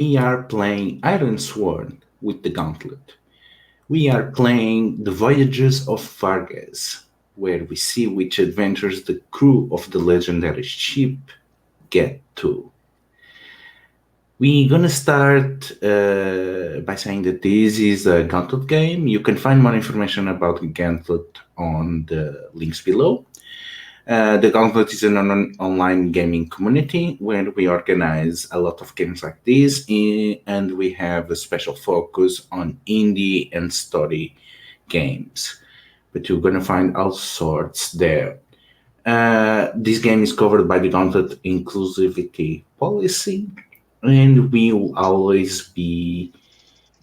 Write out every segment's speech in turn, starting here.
We are playing Ironsworn with the Gauntlet. We are playing the Voyages of Vargas, where we see which adventures the crew of the legendary ship get to. We're gonna start by saying that this is a Gauntlet game. You can find more information about Gauntlet on the links below. The Gauntlet is an online gaming community where we organize a lot of games like this, and we have a special focus on indie and story games. But you're gonna find all sorts there. This game is covered by the Gauntlet inclusivity policy, and we will always be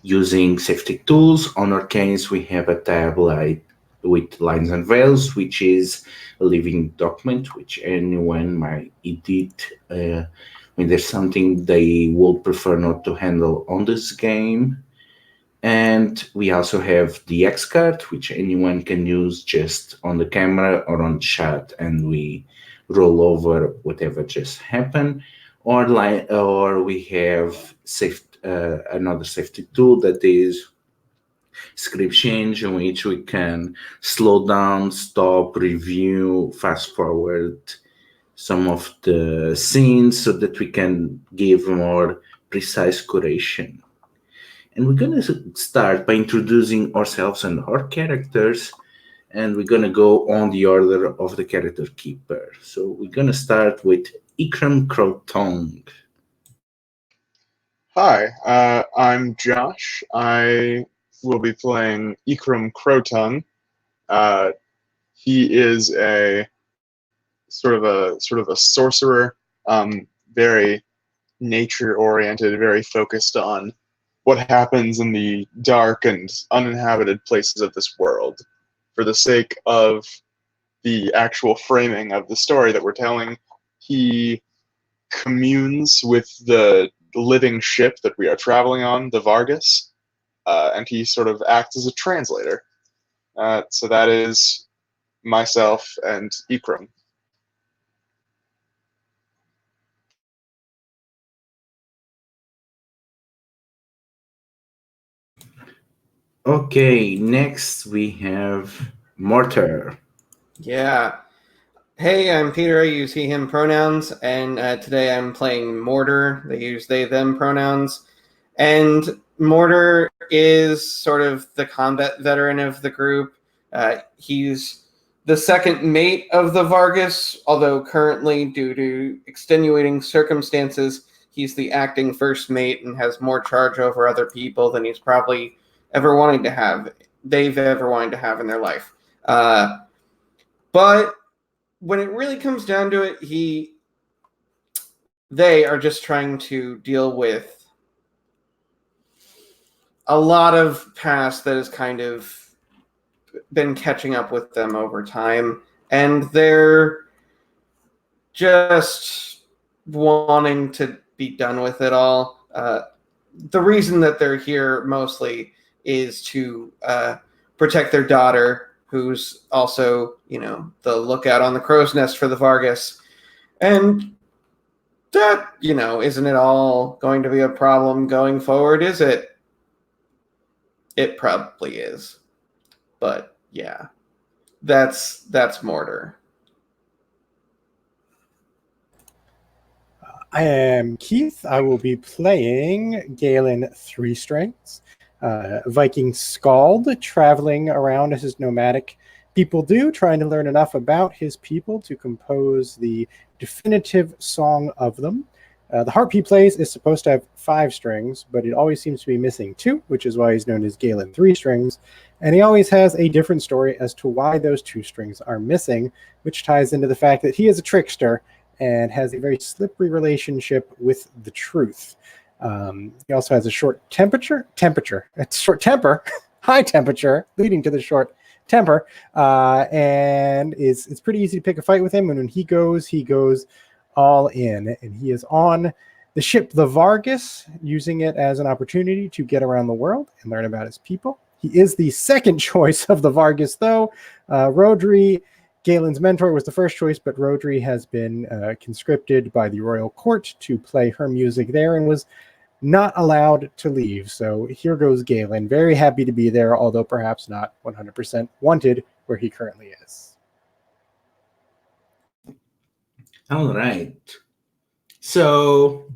using safety tools. On our case, we have a tab like with lines and veils, which is a living document which anyone might edit when there's something they would prefer not to handle on this game. And we also have the X card, which anyone can use just on the camera or on chat, and we roll over whatever just happened. Or we have another safety tool that is script change, in which we can slow down, stop, review, fast forward some of the scenes so that we can give more precise curation. And we're going to start by introducing ourselves and our characters, and we're going to go on the order of the character keeper. So we're going to start with Ikram Krotong. Hi, I'm Josh. I will be playing Ikram Croton. He is a sort of a sorcerer, very nature-oriented, very focused on what happens in the dark and uninhabited places of this world. For the sake of the actual framing of the story that we're telling, he communes with the living ship that we are traveling on, the Vargas, and he sort of acts as a translator. So that is myself and Ikram. Okay, next we have Mortar. Yeah. Hey, I'm Peter. I use he, him pronouns, and today I'm playing Mortar. They use they, them pronouns. And Mortar is sort of the combat veteran of the group. He's the second mate of the Vargas, although currently, due to extenuating circumstances, he's the acting first mate and has more charge over other people than he's probably ever wanted to have. They've ever wanted to have in their life. But when it really comes down to it, they are just trying to deal with a lot of past that has kind of been catching up with them over time, and they're just wanting to be done with it all. The reason that they're here mostly is to protect their daughter, who's also, the lookout on the crow's nest for the Vargas. And that, isn't it all going to be a problem going forward, is it? It probably is. But, yeah. That's Mortar. I am Keith. I will be playing Galen 3 Strings. Viking Scald, traveling around as his nomadic people do, trying to learn enough about his people to compose the definitive song of them. The harp he plays is supposed to have 5 strings, but it always seems to be missing 2, which is why he's known as Galen 3 Strings. And he always has a different story as to why those 2 strings are missing, which ties into the fact that he is a trickster and has a very slippery relationship with the truth. He also has a short short temper, high temperature, leading to the short temper, and it's pretty easy to pick a fight with him. And when he goes all in, and he is on the ship, the Vargas, using it as an opportunity to get around the world and learn about his people. He is the second choice of the Vargas, though. Rodri, Galen's mentor, was the first choice, but Rodri has been conscripted by the royal court to play her music there and was not allowed to leave. So here goes Galen, very happy to be there, although perhaps not 100% wanted where he currently is. All right. So,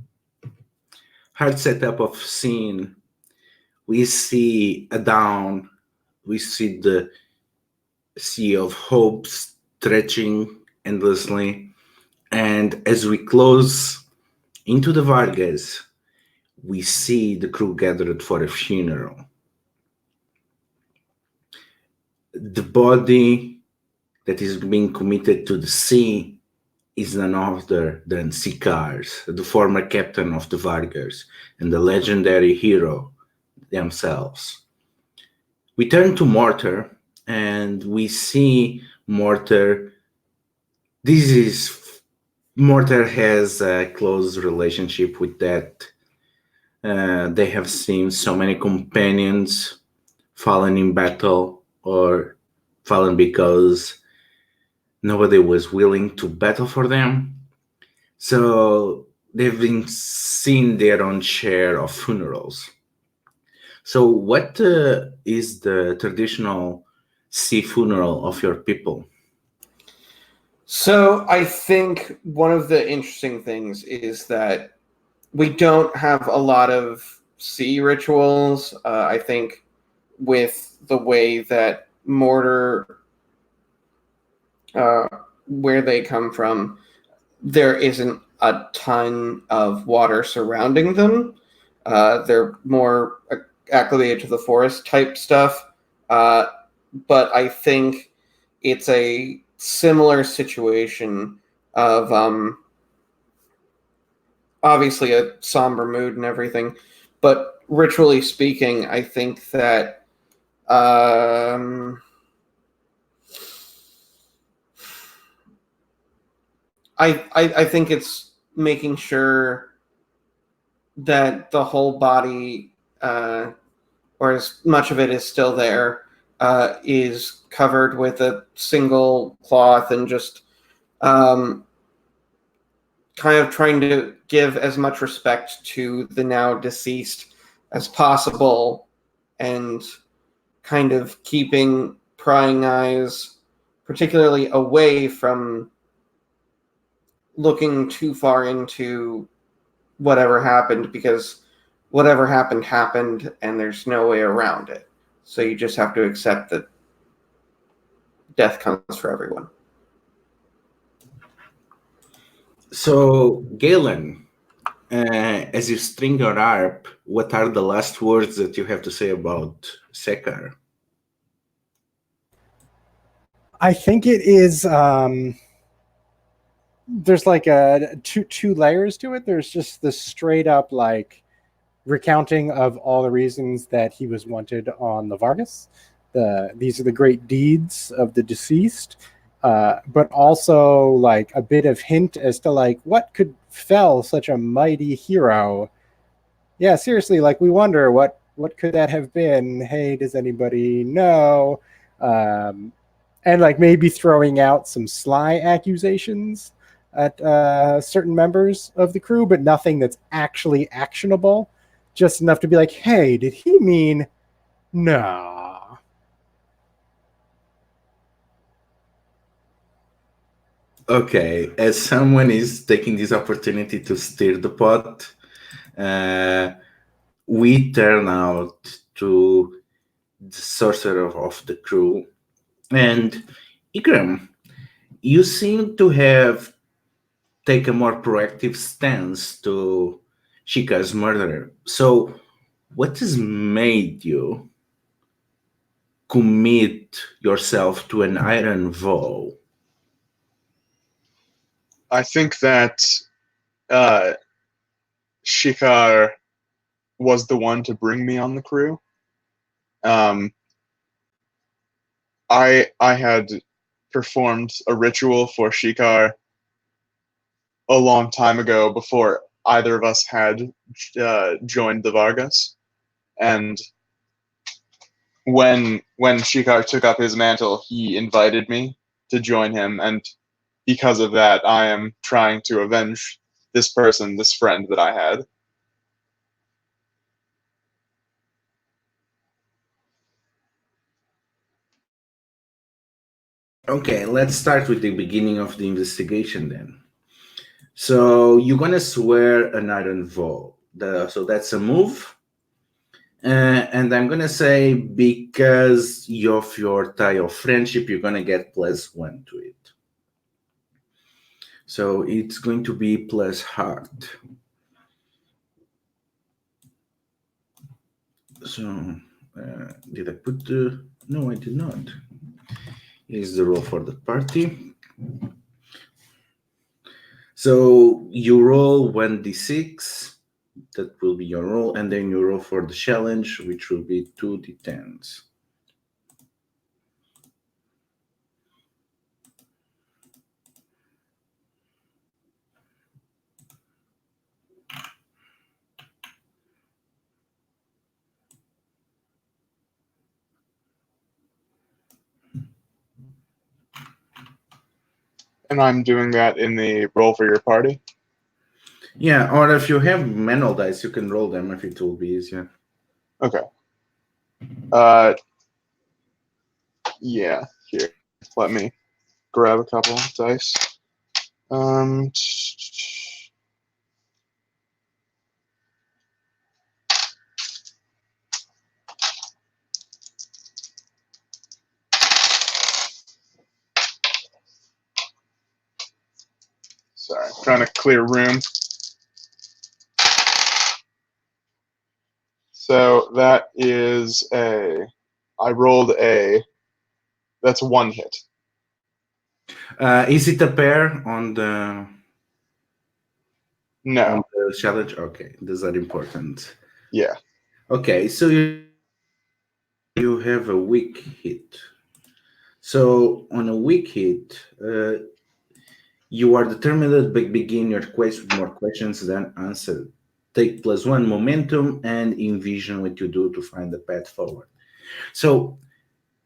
hard setup of scene. We see a dawn. We see the sea of hope stretching endlessly. And as we close into the Vargas, we see the crew gathered for a funeral. The body that is being committed to the sea is none other than Sicars, the former captain of the Vargas and the legendary hero themselves. We turn to Mortar and we see Mortar. Mortar has a close relationship with that. They have seen so many companions fallen in battle or fallen because nobody was willing to battle for them. So they've been seeing their own share of funerals. So what is the traditional sea funeral of your people? So I think one of the interesting things is that we don't have a lot of sea rituals. I think with the way that Mortar, where they come from, there isn't a ton of water surrounding them. They're more acclimated to the forest type stuff. But I think it's a similar situation of obviously a somber mood and everything. But ritually speaking, I think that I think it's making sure that the whole body, or as much of it is still there, is covered with a single cloth and just kind of trying to give as much respect to the now deceased as possible and kind of keeping prying eyes particularly away from looking too far into whatever happened, because whatever happened and there's no way around it. So you just have to accept that death comes for everyone. So, Galen, as you string your harp, what are the last words that you have to say about Sekar? I think it is. There's like two layers to it. There's just the straight up like recounting of all the reasons that he was wanted on the Vargas. These are the great deeds of the deceased, but also like a bit of hint as to like what could fell such a mighty hero. Yeah, seriously, like we wonder what could that have been. Hey, does anybody know? And like maybe throwing out some sly accusations at certain members of the crew, but nothing that's actually actionable. Just enough to be like, hey, did he mean? Nah. Okay, as someone is taking this opportunity to stir the pot, we turn out to the sorcerer of the crew. And Ikram, you seem to have taken a more proactive stance to Shika's murderer. So, what has made you commit yourself to an iron vow? I think that Shikar was the one to bring me on the crew. I had performed a ritual for Shikar a long time ago before either of us had joined the Vargas, and when Shikar took up his mantle, he invited me to join him, and because of that, I am trying to avenge this person, this friend that I had. Okay, let's start with the beginning of the investigation then. So you're gonna swear an iron vow. So that's a move. And I'm gonna say because of your tie of friendship, you're gonna get +1 to it. So it's going to be plus heart. So did I put the? No, I did not. Here's the roll for the party. So you roll 1d6. That will be your roll, and then you roll for the challenge, which will be 2d10s. And I'm doing that in the roll for your party. Yeah, or if you have manual dice, you can roll them if it will be easier. Okay. Yeah, here. Let me grab a couple of dice. Sorry, I'm trying to clear room. So that is I rolled that's 1 hit. Is it a pair on the No. challenge? Okay, those are important. Yeah. Okay, so you have a weak hit. So on a weak hit, you are determined to begin your quest with more questions than answers. Take +1 momentum and envision what you do to find the path forward. So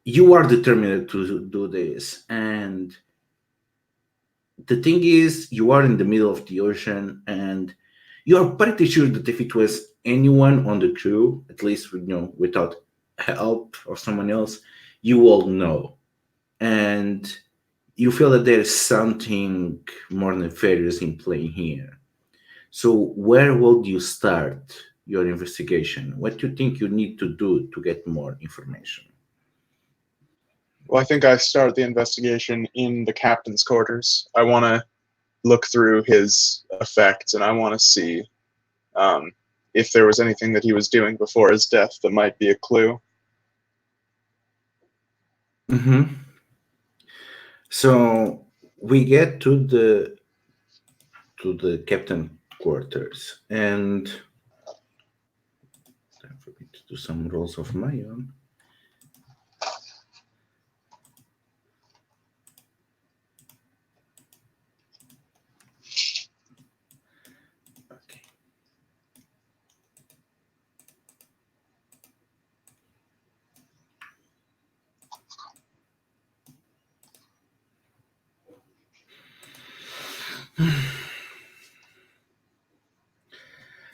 you are determined to do this, and the thing is, you are in the middle of the ocean, and you are pretty sure that if it was anyone on the crew, at least without help of someone else, you will know, and you feel that there is something more nefarious in play here. So where would you start your investigation? What do you think you need to do to get more information? Well, I think I start the investigation in the captain's quarters. I want to look through his effects, and I want to see if there was anything that he was doing before his death that might be a clue. Mm-hmm. So we get to the captain quarters, and time for me to do some rolls of my own. Okay.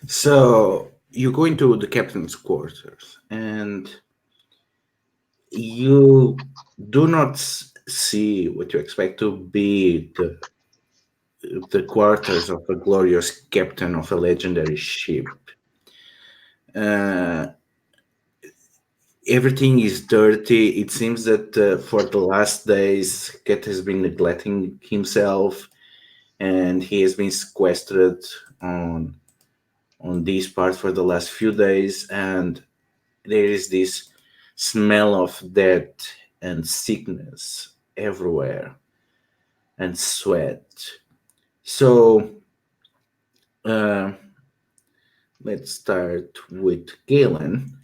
So you go into the captain's quarters, and you do not see what you expect to be the quarters of a glorious captain of a legendary ship. Everything is dirty. It seems that for the last days, Cat has been neglecting himself, and he has been sequestered on this part for the last few days, and there is this smell of death and sickness everywhere and sweat. So let's start with Galen.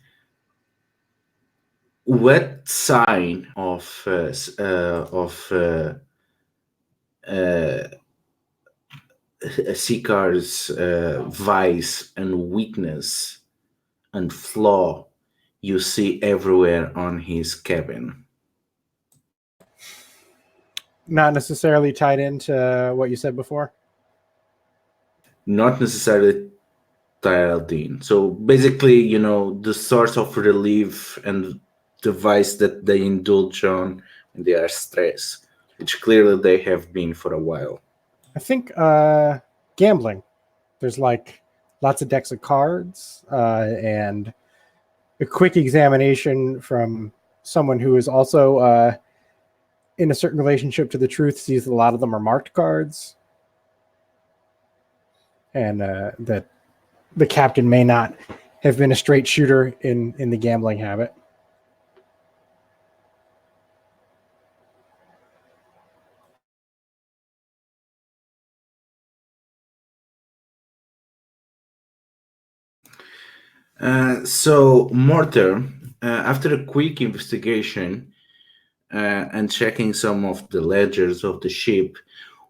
What sign of Sikar's vice and weakness and flaw you see everywhere on his cabin? Not necessarily tied into what you said before. Not necessarily tied in. So basically, the source of relief and the vice that they indulge on when they are stressed. which clearly they have been for a while. I think gambling. There's like lots of decks of cards and a quick examination from someone who is also in a certain relationship to the truth sees a lot of them are marked cards, and that the captain may not have been a straight shooter in the gambling habit. So, Mortar, after a quick investigation and checking some of the ledgers of the ship,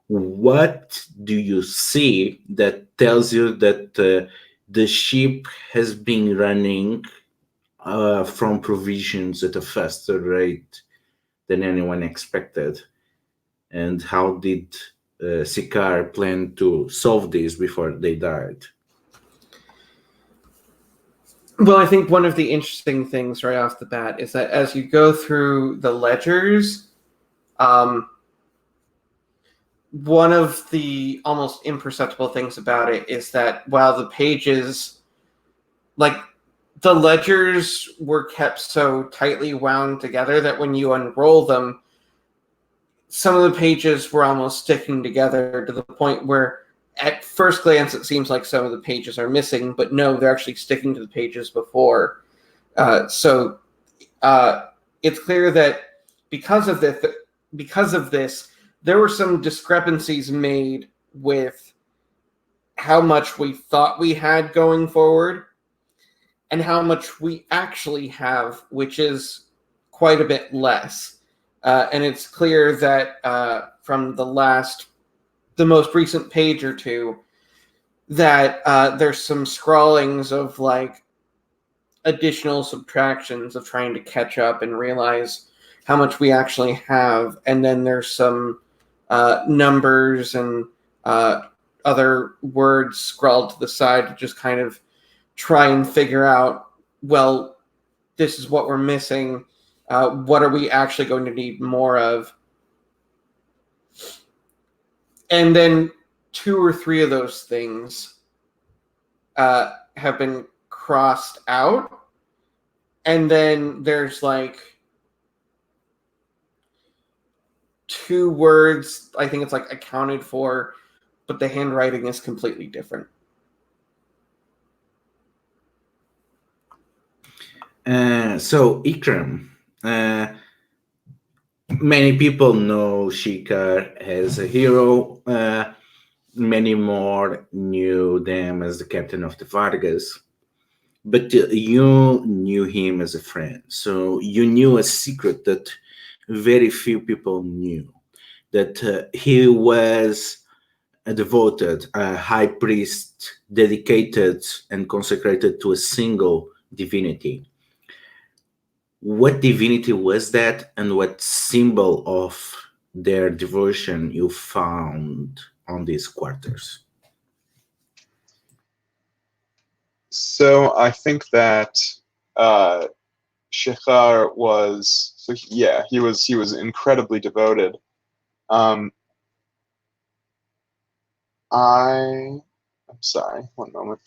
what do you see that tells you that the ship has been running from provisions at a faster rate than anyone expected? And how did Sikaar plan to solve this before they died? Well, I think one of the interesting things right off the bat is that as you go through the ledgers, one of the almost imperceptible things about it is that while the pages, like the ledgers were kept so tightly wound together that when you unroll them, some of the pages were almost sticking together to the point where at first glance it seems like some of the pages are missing, but no, they're actually sticking to the pages before. So it's clear that because of this, there were some discrepancies made with how much we thought we had going forward and how much we actually have, which is quite a bit less. And it's clear that from the most recent page or two, that there's some scrawlings of like additional subtractions of trying to catch up and realize how much we actually have. And then there's some numbers and other words scrawled to the side to just kind of try and figure out, well, this is what we're missing. What are we actually going to need more of? And then 2 or 3 of those things have been crossed out. And then there's like 2 words, I think it's like accounted for, but the handwriting is completely different. So, Ikram, many people know Shikar as a hero. Many more knew them as the captain of the Vargas. But you knew him as a friend. So you knew a secret that very few people knew. That he was a devoted, a high priest, dedicated and consecrated to a single divinity. What divinity was that, and what symbol of their devotion you found on these quarters? So I think that Shekhar was, so yeah, he was incredibly devoted. I'm sorry, one moment.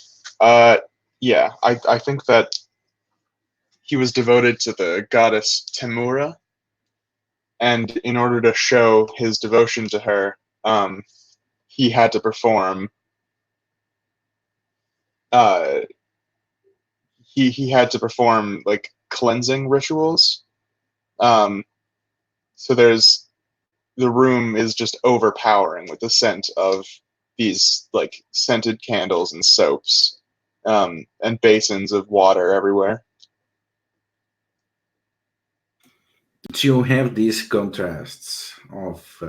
Yeah, I think that he was devoted to the goddess Temura, and in order to show his devotion to her, he had to perform. He had to perform like cleansing rituals. So the room is just overpowering with the scent of these like scented candles and soaps, and basins of water everywhere. You have these contrasts of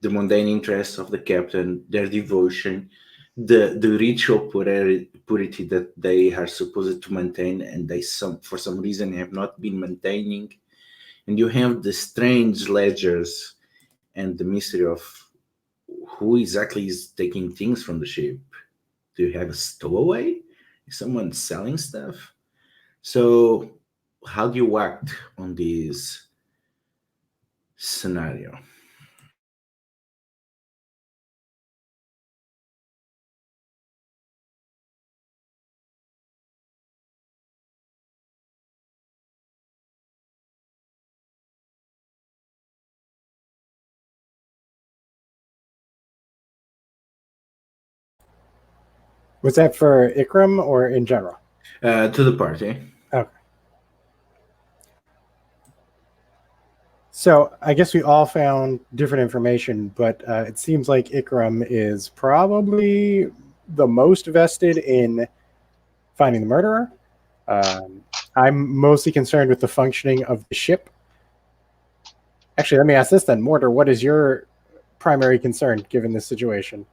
the mundane interests of the captain, their devotion, the ritual purity that they are supposed to maintain, and they for some reason have not been maintaining. And you have the strange ledgers and the mystery of who exactly is taking things from the ship. Do you have a stowaway? Is someone selling stuff? So, how do you act on this scenario? Was that for Ikram or in general? To the party. Okay. So I guess we all found different information, but it seems like Ikram is probably the most vested in finding the murderer. I'm mostly concerned with the functioning of the ship. Actually, let me ask this then. Mortar, what is your primary concern given this situation?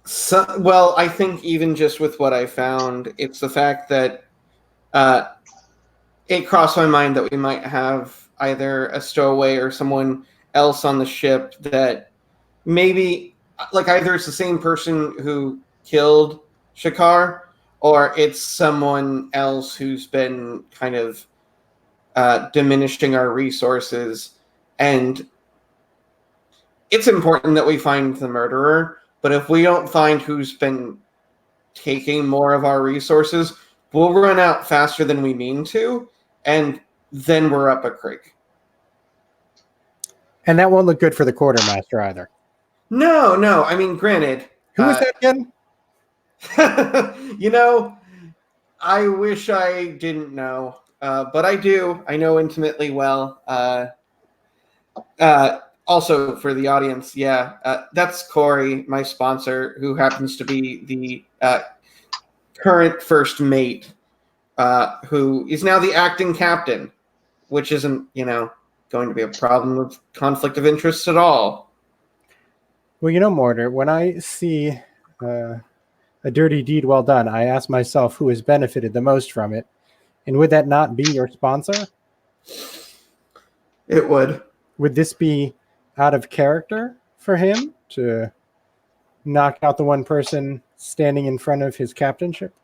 So, well, I think even just with what I found, it's the fact that it crossed my mind that we might have either a stowaway or someone else on the ship that maybe, like, either it's the same person who killed Shakar or it's someone else who's been kind of diminishing our resources. And it's important that we find the murderer, but if we don't find who's been taking more of our resources, we'll run out faster than we mean to, and then we're up a creek. And that won't look good for the quartermaster either. No. I mean, granted. Who was that again? I wish I didn't know, but I do. I know intimately well. Also, for the audience, that's Corey, my sponsor, who happens to be the current first mate, who is now the acting captain, which isn't, going to be a problem with conflict of interest at all. Well, Mortar, when I see a dirty deed well done, I ask myself who has benefited the most from it. And would that not be your sponsor? It would. Would this be out of character for him to knock out the one person standing in front of his captainship?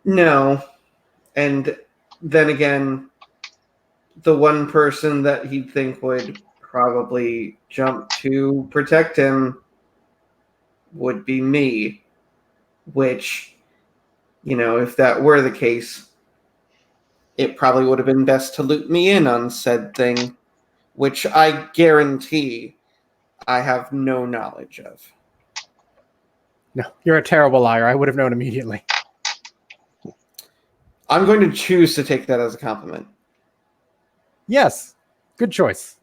No. And then again, the one person that he'd think would probably jump to protect him would be me, which, if that were the case, it probably would have been best to loop me in on said thing, which I guarantee I have no knowledge of. No, you're a terrible liar. I would have known immediately. I'm going to choose to take that as a compliment. Yes, good choice.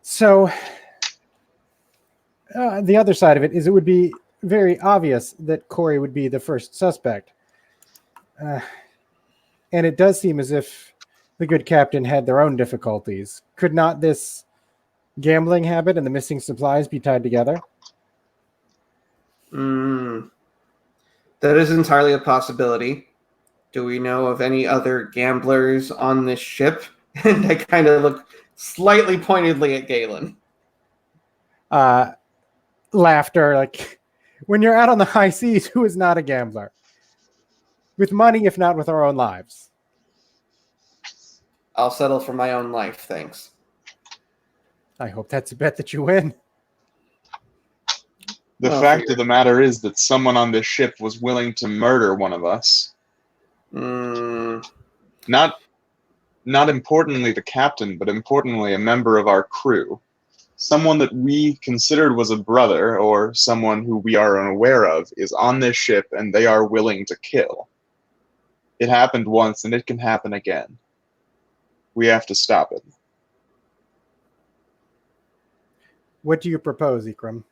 So, the other side of it is it would be very obvious that Corey would be the first suspect. And it does seem as if the good captain had their own difficulties. Could not this gambling habit and the missing supplies be tied together? That is entirely a possibility. Do we know of any other gamblers on this ship? And I kind of look slightly pointedly at Galen. Laughter, like, when you're out on the high seas, who is not a gambler? With money, if not with our own lives. I'll settle for my own life, thanks. I hope that's a bet that you win. The fact of the matter is that someone on this ship was willing to murder one of us. Not importantly the captain, but importantly a member of our crew. Someone that we considered was a brother, or someone who we are unaware of, is on this ship and they are willing to kill. It happened once and it can happen again. We have to stop it. What do you propose, Ikram?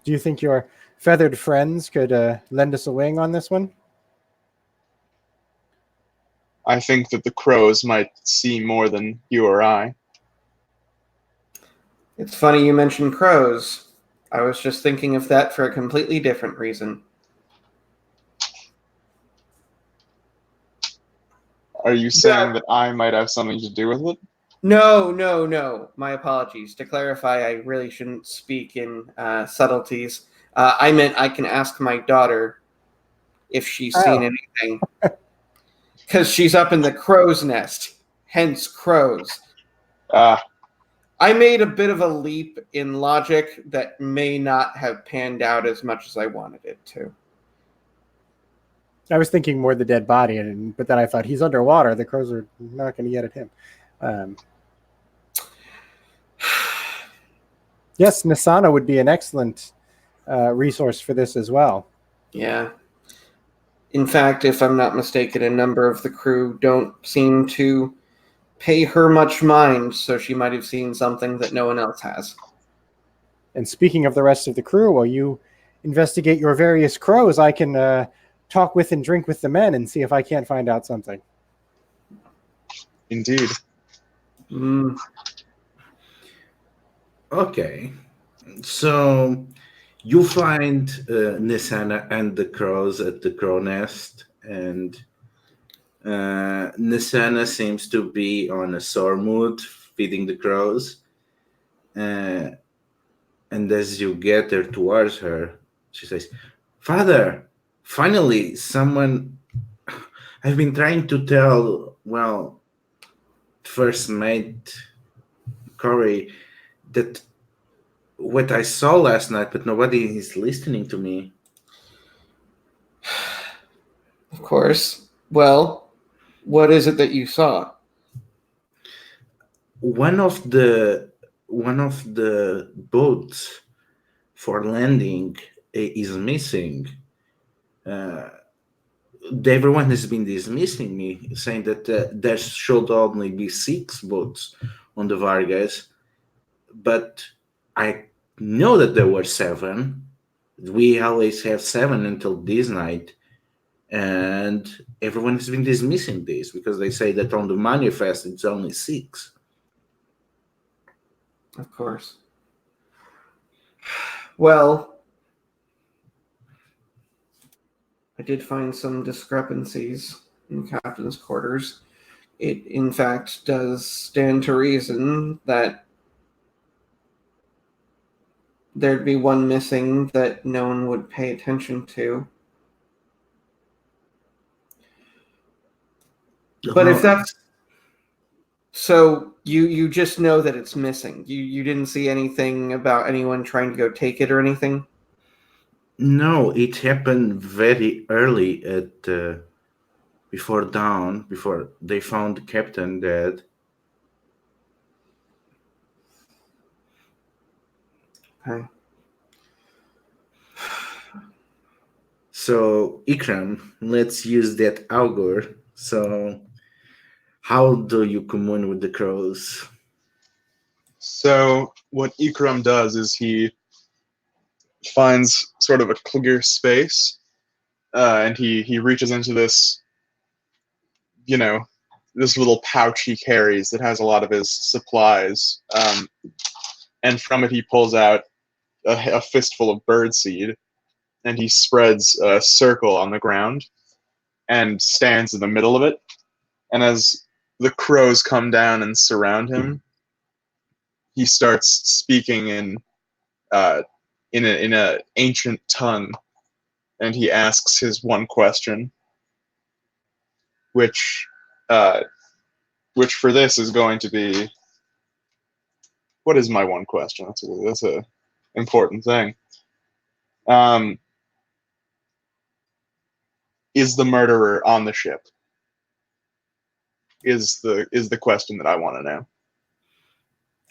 Do you think your feathered friends could lend us a wing on this one? I think that the crows might see more than you or I. It's funny you mentioned crows. I was just thinking of that for a completely different reason. Are you saying that I might have something to do with it? No. My apologies. To clarify, I really shouldn't speak in subtleties. I meant I can ask my daughter if she's seen anything. Because she's up in the crow's nest. Hence, crows. I made a bit of a leap in logic that may not have panned out as much as I wanted it to. I was thinking more the dead body, but then I thought he's underwater. The crows are not going to get at him. Yes, Nisana would be an excellent resource for this as well. Yeah. In fact, if I'm not mistaken, a number of the crew don't seem to pay her much mind, so she might have seen something that no one else has. And speaking of the rest of the crew, while you investigate your various crows, I can talk with and drink with the men and see if I can't find out something. Indeed. Okay, so you find Nisana and the crows at the crow nest, and Nisana seems to be on a sore mood, feeding the crows. And as you get there towards her, she says, "Father, finally, someone I've been trying to tell, well, first mate Corey, that what I saw last night, but nobody is listening to me." Of course. Well, what is it that you saw? One of the boats for landing is missing. Everyone has been dismissing me, saying that there should only be 6 boats on the Vargas, but I know that there were 7. We always have 7 until this night, and everyone has been dismissing this because they say that on the manifest it's only 6. Of course. Well, I did find some discrepancies in Captain's quarters. It, in fact, does stand to reason that there'd be one missing that no one would pay attention to. But if that's... So you just know that it's missing. You didn't see anything about anyone trying to go take it or anything? No, it happened very early at before dawn, before they found the captain dead. Okay. So, Ikram, let's use that augur. So, how do you commune with the crows? So what Ikram does is he finds sort of a clear space, and he reaches into this, this little pouch he carries that has a lot of his supplies, and from it he pulls out a fistful of birdseed, and he spreads a circle on the ground and stands in the middle of it. And as the crows come down and surround him, he starts speaking in a ancient tongue, and he asks his one question, which for this is going to be, what is my one question? That's a important thing. Is the murderer on the ship? Is the question that I want to know.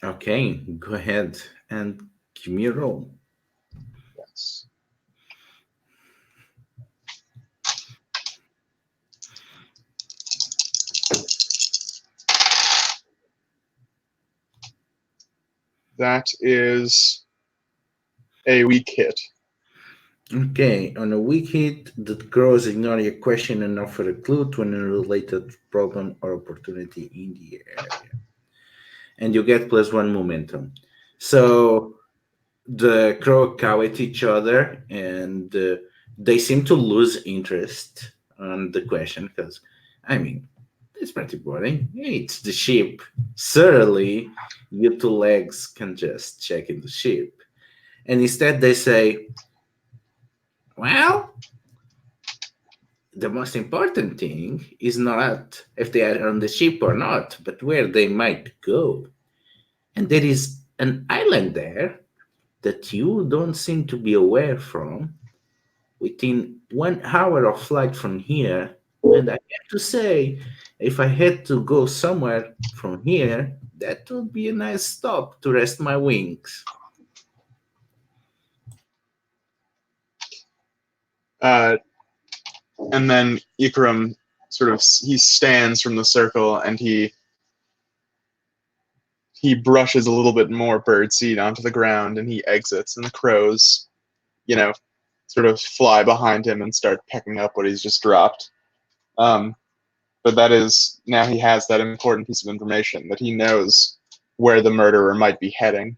Okay, go ahead and give me a roll. Yes. That is a weak hit. Okay, on a weak hit, the crows ignore your question and offer a clue to an unrelated problem or opportunity in the area. And you get +1 momentum. So the crow cow at each other, and they seem to lose interest on the question because, it's pretty boring. It's the ship. Certainly, you 2 legs can just check in the ship. And instead they say, well, the most important thing is not if they are on the ship or not, but where they might go. And there is an island there that you don't seem to be aware from. within 1 hour of flight from here. And I have to say, if I had to go somewhere from here, that would be a nice stop to rest my wings. And then Ikram he stands from the circle and he brushes a little bit more birdseed onto the ground and he exits, and the crows, sort of fly behind him and start pecking up what he's just dropped. But that is, now he has that important piece of information that he knows where the murderer might be heading,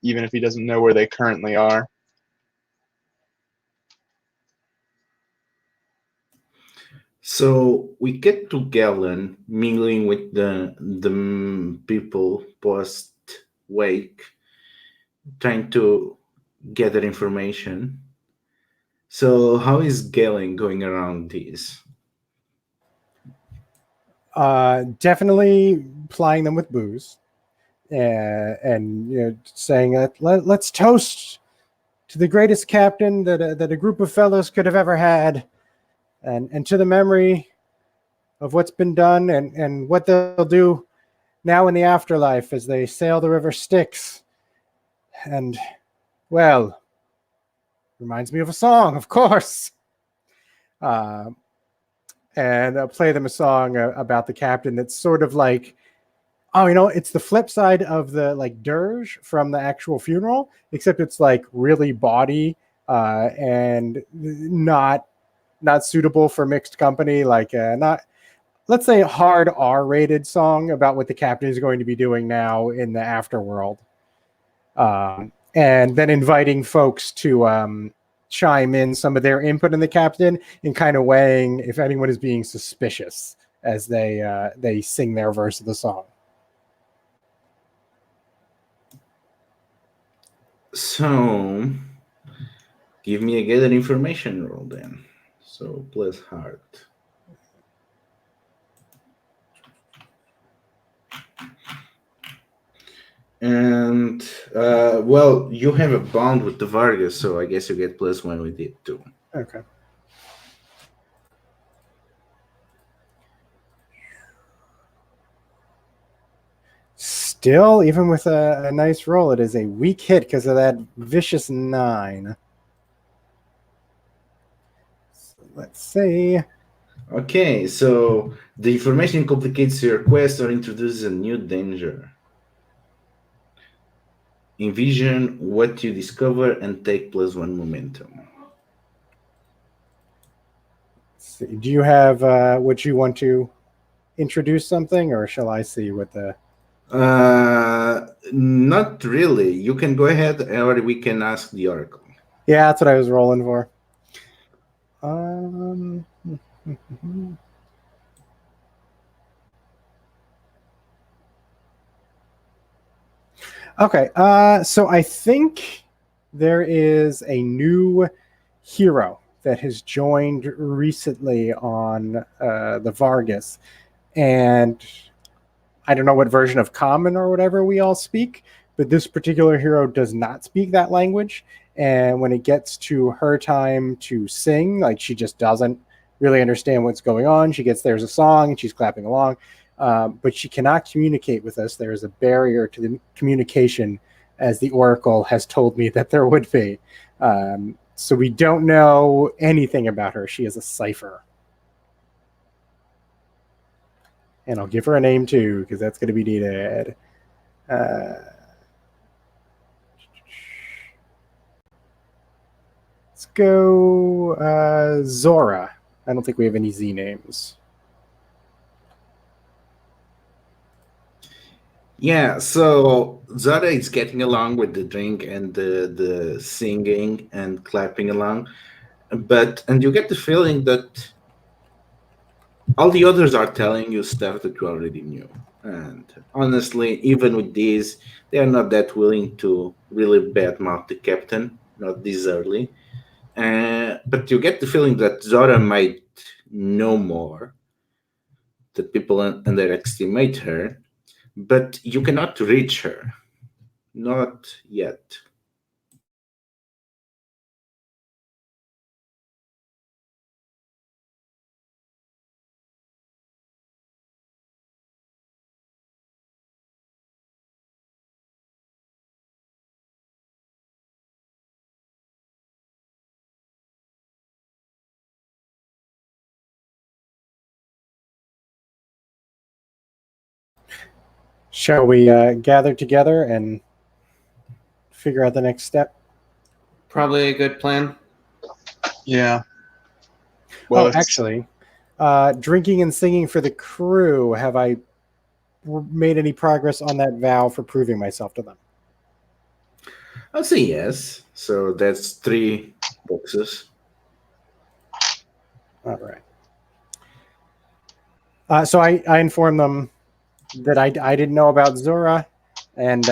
even if he doesn't know where they currently are. So we get to Galen mingling with the people post wake, trying to gather information. So how is Galen going around this? Definitely plying them with booze, and saying let's toast to the greatest captain that a group of fellows could have ever had, and to the memory of what's been done and what they'll do now in the afterlife as they sail the river Styx. And, well, reminds me of a song, of course. And I'll play them a song about the captain that's sort of like, it's the flip side of the like dirge from the actual funeral, except it's like really bawdy and not suitable for mixed company, like not, let's say, hard R-rated song about what the captain is going to be doing now in the afterworld. And then inviting folks to chime in some of their input in the captain and kind of weighing if anyone is being suspicious as they sing their verse of the song. So give me a gather information roll then. So plus heart. And well, you have a bond with the Vargas, so I guess you get +1 with it too. Okay. Still, even with a nice roll, it is a weak hit because of that vicious 9. So let's see. Okay, so the information complicates your quest or introduces a new danger. Envision what you discover and take +1 momentum. See, do you have what you want to introduce something, or shall I see what the... Not really. You can go ahead, or we can ask the Oracle. Yeah, that's what I was rolling for. Okay, so I think there is a new hero that has joined recently on the Vargas, and I don't know what version of Common or whatever we all speak, but this particular hero does not speak that language. And when it gets to her time to sing, like, she just doesn't really understand what's going on. She gets there's a song and she's clapping along, but she cannot communicate with us. There is a barrier to the communication, as the Oracle has told me that there would be. So we don't know anything about her. She is a cipher. And I'll give her a name too, because that's going to be needed. Let's go Zora. I don't think we have any Z names. Yeah, so Zara is getting along with the drink and the singing and clapping along, and you get the feeling that all the others are telling you stuff that you already knew. And honestly, even with these, they are not that willing to really badmouth the captain, not this early. But you get the feeling that Zora might know more, that people underestimate her, but you cannot reach her. Not yet. Shall we gather together and figure out the next step? Probably a good plan. Yeah. Well, Oh, actually, drinking and singing for the crew. Have I made any progress on that vow for proving myself to them? I'll say yes. So that's 3 boxes. All right. So I informed them that I didn't know about Zora, and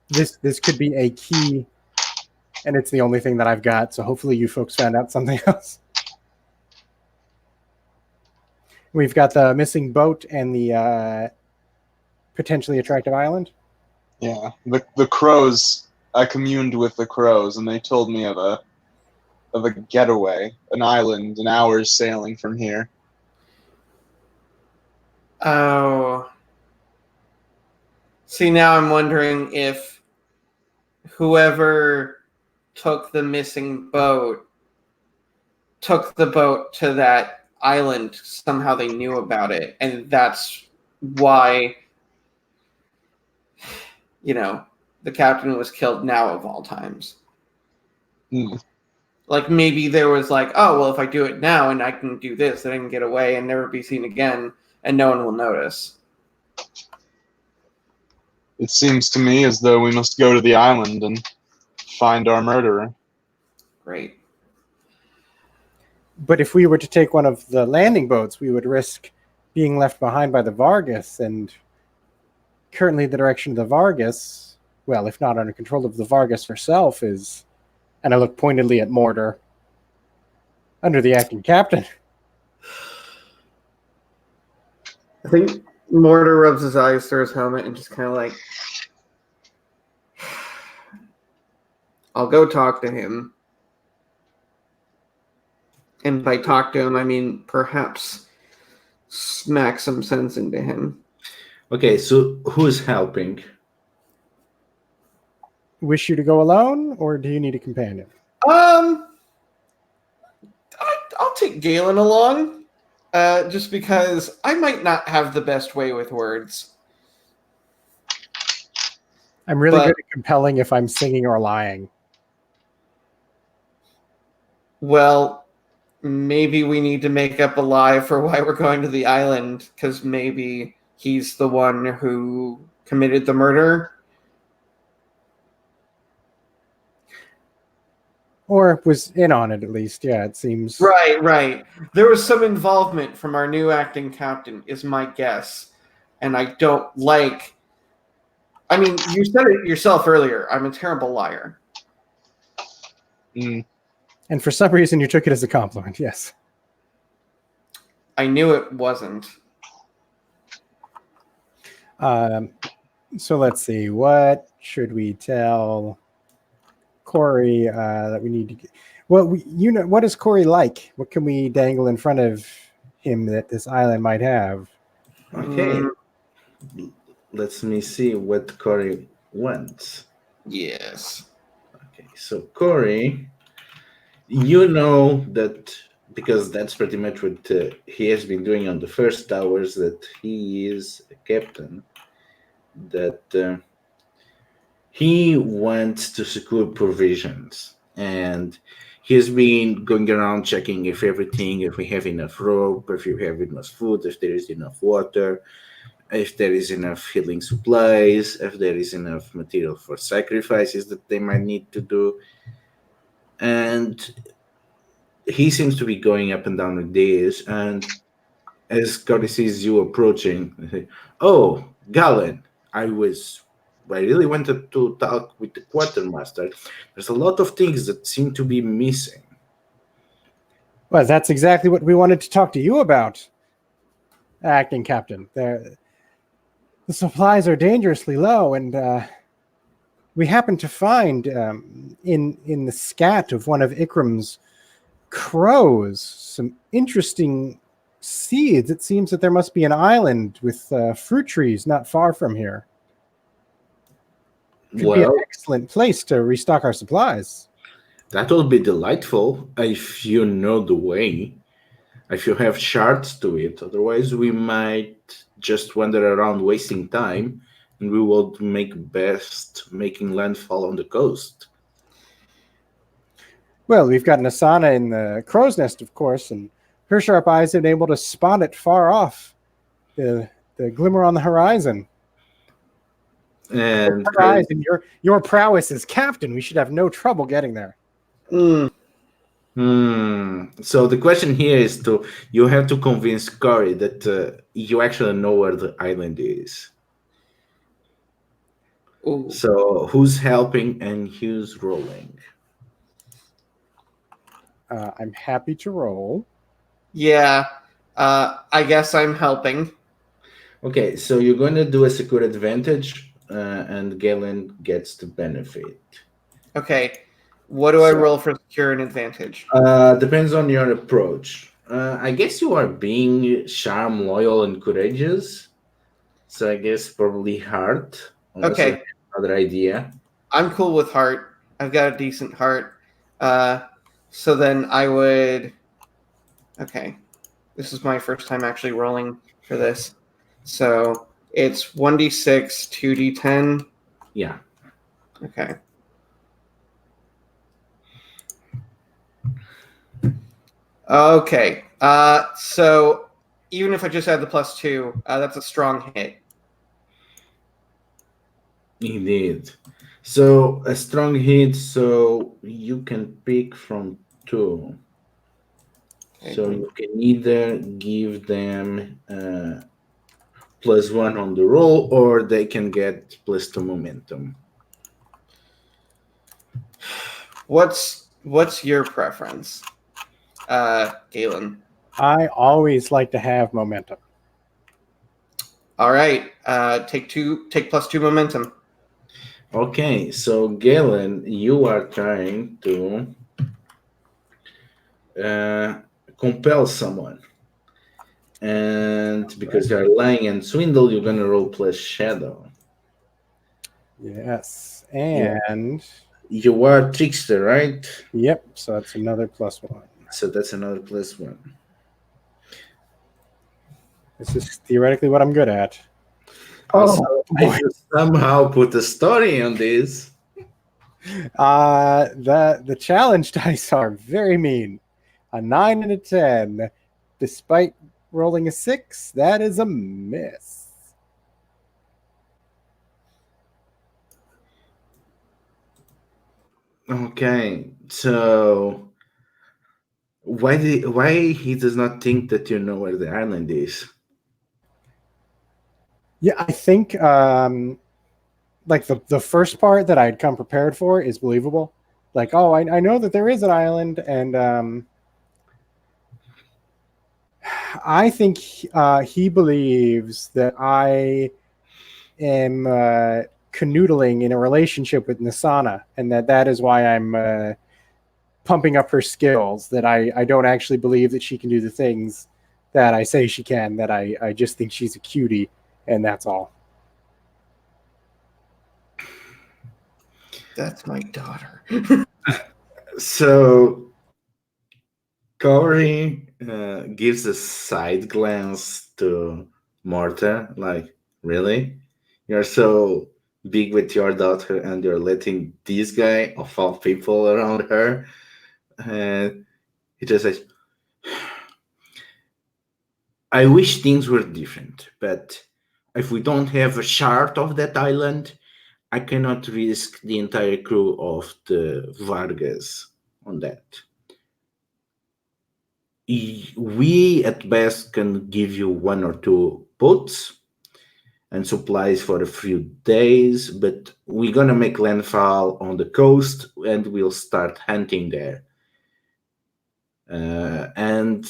this could be a key, and it's the only thing that I've got. So hopefully you folks found out something else. We've got the missing boat and the potentially attractive island. yeah. The crows. I communed with the crows, and they told me of a getaway, an island, an hour's sailing from here. Oh. See, now I'm wondering if whoever took the missing boat took the boat to that island. Somehow they knew about it, and that's why, the captain was killed now of all times. Hmm. Like, maybe there was like, oh, well, if I do it now and I can do this, then I can get away and never be seen again, and no one will notice. It seems to me as though we must go to the island and find our murderer. Great. But if we were to take one of the landing boats, we would risk being left behind by the Vargas, and currently the direction of the Vargas, well, if not under control of the Vargas herself, is, and I look pointedly at Mortar, under the acting captain. I think Mortar rubs his eyes through his helmet and just kind of like, I'll go talk to him. And by talk to him, I mean perhaps smack some sense into him. Okay, so who's helping? Wish you to go alone, or do you need a companion? I'll take Galen along, just because I might not have the best way with words. I'm really good at compelling if I'm singing or lying. Well, maybe we need to make up a lie for why we're going to the island, because maybe he's the one who committed the murder. Or was in on it, at least. Yeah, it seems. Right. There was some involvement from our new acting captain, is my guess. And I don't like... I mean, you said it yourself earlier. I'm a terrible liar. Mm. And for some reason, you took it as a compliment, yes. I knew it wasn't. So let's see. What should we tell Corey that we need to get? Well, what is Corey like? What can we dangle in front of him that this island might have? Okay. Let me see what Corey wants. Yes. Okay, so Corey, you know that because that's pretty much what he has been doing on the first hours, that he is a captain, that he wants to secure provisions, and he's been going around checking if we have enough rope, if you have enough food, if there is enough water, if there is enough healing supplies, if there is enough material for sacrifices that they might need to do. And he seems to be going up and down with this, and as Cody sees you approaching, oh, Galen, I really wanted to talk with the quartermaster. There's a lot of things that seem to be missing. Well, that's exactly what we wanted to talk to you about, acting captain. The supplies are dangerously low, and we happened to find in the scat of one of Ikram's crows some interesting seeds. It seems that there must be an island with fruit trees not far from here. It could be an excellent place to restock our supplies. That would be delightful if you know the way, if you have shards to it. Otherwise, we might just wander around wasting time, and we would make best making landfall on the coast. Well, we've got Nasana in the crow's nest, of course, and her sharp eyes have been able to spot it far off. The glimmer on the horizon. And Her eyes and your prowess as captain. We should have no trouble getting there. So the question here is you have to convince Cory that you actually know where the island is. Ooh. So who's helping and who's rolling? I'm happy to roll. Yeah, I guess I'm helping. Okay, so you're going to do a secure advantage, and Galen gets the benefit. Okay, what do I roll for secure and advantage? Depends on your approach. I guess you are being charm, loyal, and courageous. So I guess probably heart. Unless you have another idea. I'm cool with heart. I've got a decent heart. So then I would... Okay. This is my first time actually rolling for this. So it's 1d6, 2d10. Yeah. Okay. Okay. So even if I just add the +2, that's a strong hit. Indeed. So a strong hit, so you can pick from 2. Okay. So you can either give them +1 on the roll, or they can get +2 momentum. What's your preference, Galen? I always like to have momentum. All right. Take +2 momentum. Okay, so Galen, you are trying to compel someone. And because you're lying and swindle, you're going to roll +shadow. Yes. And you are trickster, right? Yep, so that's another +1. So that's another +1. This is theoretically what I'm good at. So if you somehow put a story on this. The challenge dice are very mean. A 9 and a 10. Despite rolling a 6, that is a miss. Okay, so why he does not think that you know where the island is? Yeah, I think like the first part that I had come prepared for is believable. Like, oh, I know that there is an island, and I think he believes that I am canoodling in a relationship with Nasana, and that is why I'm pumping up her skills, that I don't actually believe that she can do the things that I say she can, that I just think she's a cutie, and that's all. That's my daughter. So Cory gives a side glance to Marta, like, really? You're so big with your daughter and you're letting this guy, of all people, around her? And he just says, I wish things were different, but if we don't have a shard of that island, I cannot risk the entire crew of the Vargas on that. We at best can give you 1 or 2 boats and supplies for a few days, but we're gonna make landfall on the coast and we'll start hunting there. And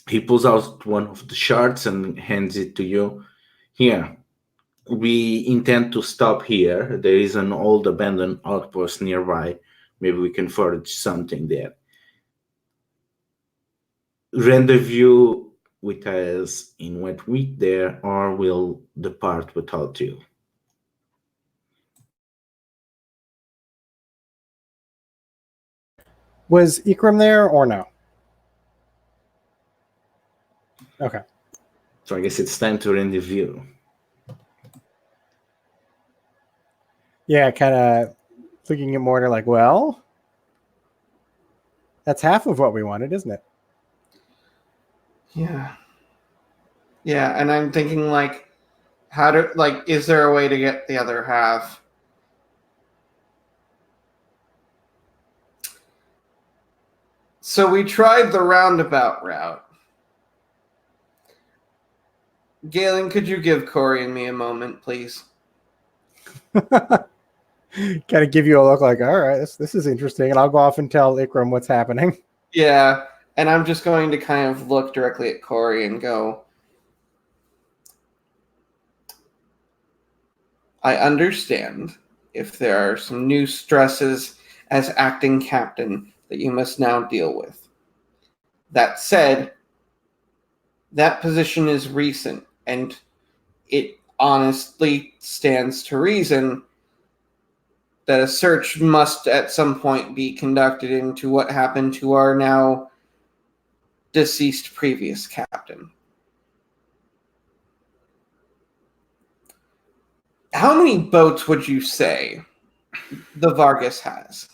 he pulls out one of the shards and hands it to you. Here, we intend to stop here. There is an old abandoned outpost nearby. Maybe we can forage something there. Rendezvous with us in 1 week there, or we'll depart without you. Was Ikram there or no? Okay. So I guess it's time to end the view. Yeah, kind of looking at Mortar like, well, that's half of what we wanted, isn't it? Yeah. Yeah, and I'm thinking like, is there a way to get the other half? So we tried the roundabout route. Galen, could you give Corey and me a moment, please? Kind of give you a look like, all right, this is interesting, and I'll go off and tell Ikram what's happening. Yeah, and I'm just going to kind of look directly at Corey and go, I understand if there are some new stresses as acting captain that you must now deal with. That said, that position is recent, and it honestly stands to reason that a search must at some point be conducted into what happened to our now deceased previous captain. How many boats would you say the Vargas has?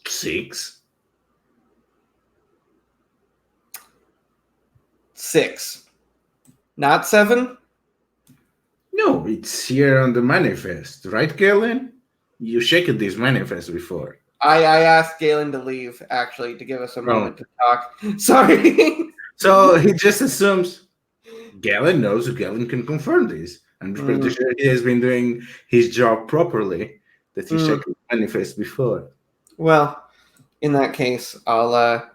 6. 6. Not 7? No, it's here on the manifest, right, Galen? You checked this manifest before. I asked Galen to leave, actually, to give us a moment to talk. Sorry. So he just assumes Galen knows, Galen can confirm this. I'm pretty sure he has been doing his job properly, that he checked the manifest before. Well, in that case, I'll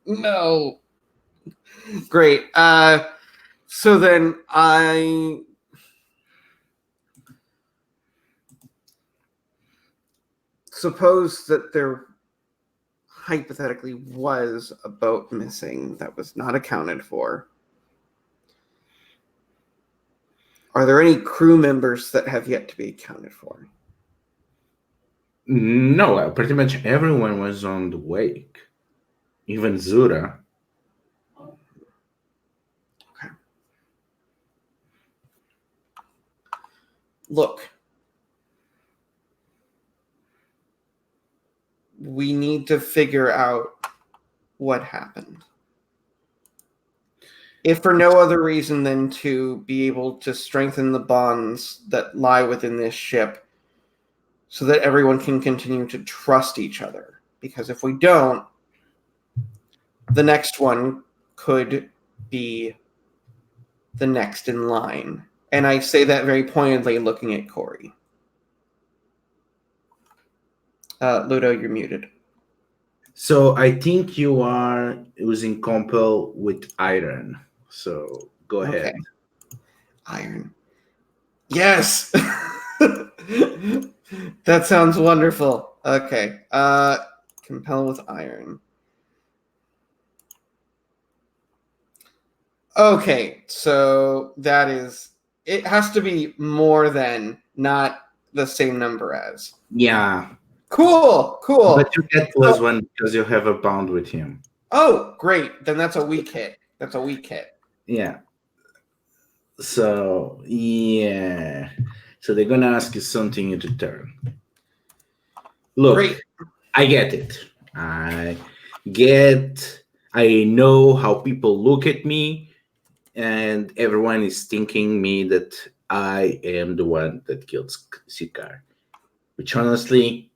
No. Great. So then I suppose that there hypothetically was a boat missing that was not accounted for. Are there any crew members that have yet to be accounted for? No, pretty much everyone was on the wake. Even Zura. Okay. Look. We need to figure out what happened. If for no other reason than to be able to strengthen the bonds that lie within this ship so that everyone can continue to trust each other. Because if we don't, the next one could be the next in line. And I say that very pointedly looking at Corey. Ludo, you're muted. So I think you are using compel with iron. So go ahead. Iron. Yes! That sounds wonderful. Okay. Compel with iron. Okay, so that is... It has to be more than, not the same number as. Yeah. Cool. But you get +1 because you have a bond with him. Oh, great. Then that's a weak hit. Yeah. So, yeah. So they're going to ask you something in return. Look, great. I get it. I know how people look at me, and everyone is thinking me that I am the one that killed Sikar. Which honestly,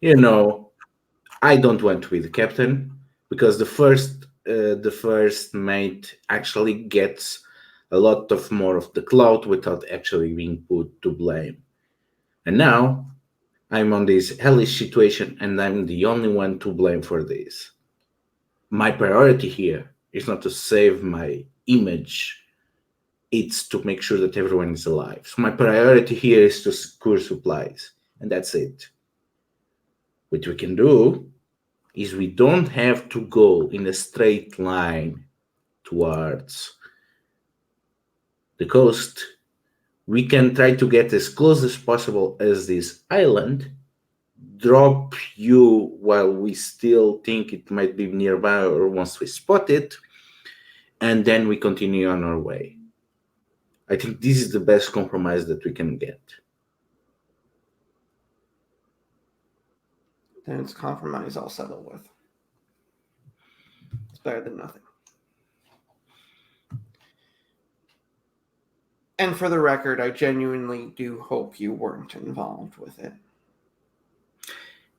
I don't want to be the captain, because the first mate actually gets a lot of more of the clout without actually being put to blame. And now I'm on this hellish situation, and I'm the only one to blame for this. My priority here is not to save my image, it's to make sure that everyone is alive. So my priority here is to secure supplies, and that's it. What we can do is we don't have to go in a straight line towards the coast. We can try to get as close as possible as this island, drop you while we still think it might be nearby or once we spot it, and then we continue on our way. I think this is the best compromise that we can get. Then it's compromise I'll settle with. It's better than nothing. And for the record, I genuinely do hope you weren't involved with it.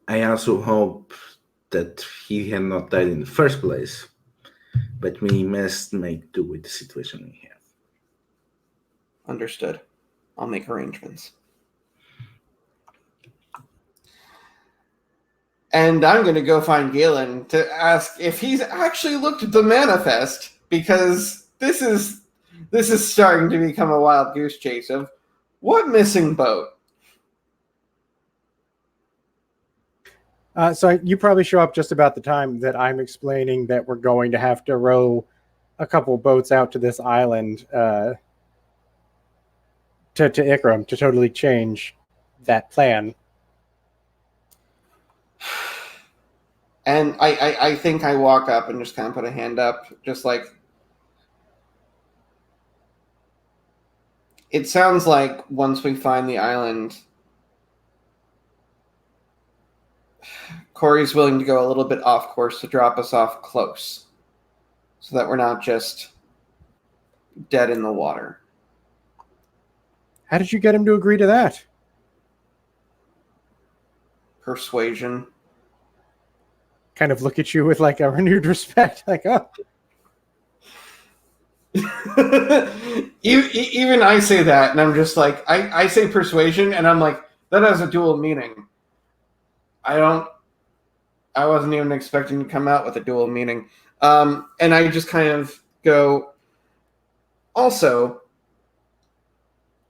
I also hope that he had not died in the first place, but we must make do with the situation we have. Understood. I'll make arrangements. And I'm going to go find Galen to ask if he's actually looked at the manifest, because this is starting to become a wild goose chase of what missing boat. So you probably show up just about the time that I'm explaining that we're going to have to row a couple boats out to this island to Ikram to totally change that plan. And I think I walk up and just kind of put a hand up, just like, it sounds like once we find the island, Corey's willing to go a little bit off course to drop us off close so that we're not just dead in the water. How did you get him to agree to that? Persuasion. Kind of look at you with like a renewed respect, like, oh. Even I say that, and I'm just like, I say persuasion, and I'm like, that has a dual meaning. I wasn't even expecting to come out with a dual meaning. And I just kind of go, also,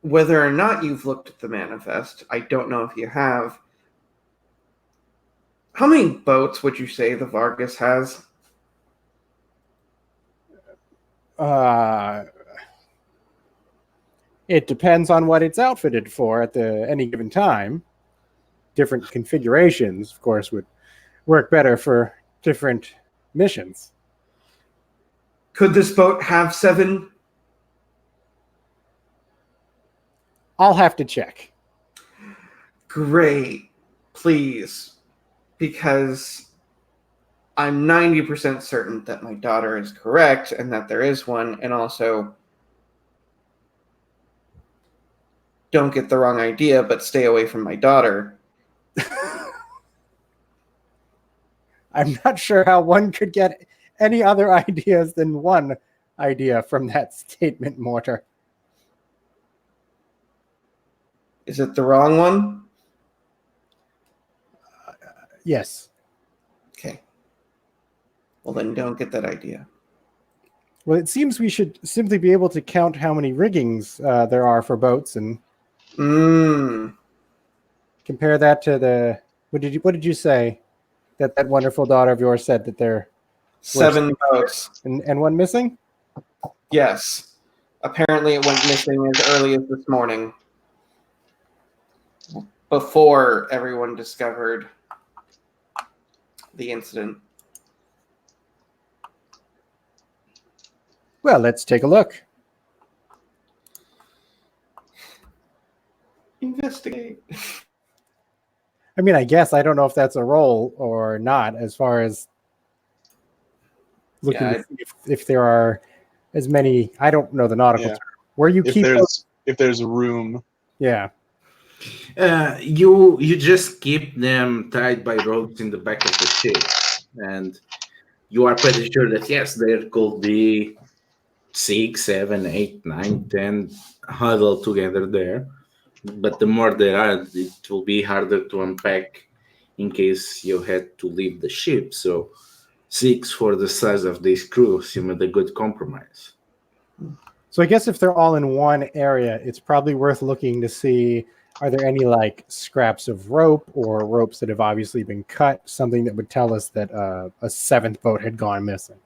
whether or not you've looked at the manifest, I don't know if you have. How many boats would you say the Vargas has? It depends on what it's outfitted for at any given time. Different configurations, of course, would work better for different missions. Could this boat have 7? I'll have to check. Great. Please. Because I'm 90% certain that my daughter is correct and that there is one, and also don't get the wrong idea, but stay away from my daughter. I'm not sure how one could get any other ideas than one idea from that statement, Mortar. Is it the wrong one? Yes. Okay. Well, then don't get that idea. Well, it seems we should simply be able to count how many riggings there are for boats and compare that to the... What did you say? That wonderful daughter of yours said that there 7 boats. And one missing? Yes. Apparently it went missing as early as this morning. Before everyone discovered the incident. Well, let's take a look. Investigate. I mean, I guess I don't know if that's a role or not, as far as looking to see if there are as many. I don't know the nautical term. Where you keep if there's room. Yeah. You just keep them tied by ropes in the back of the ship, and you are pretty sure that yes, there could be 6, 7, 8, 9, 10 huddled together there. But the more there are, it will be harder to unpack in case you had to leave the ship. So 6 for the size of this crew seemed a good compromise. So I guess if they're all in one area, it's probably worth looking to see, are there any like scraps of rope or ropes that have obviously been cut, something that would tell us that a 7th boat had gone missing.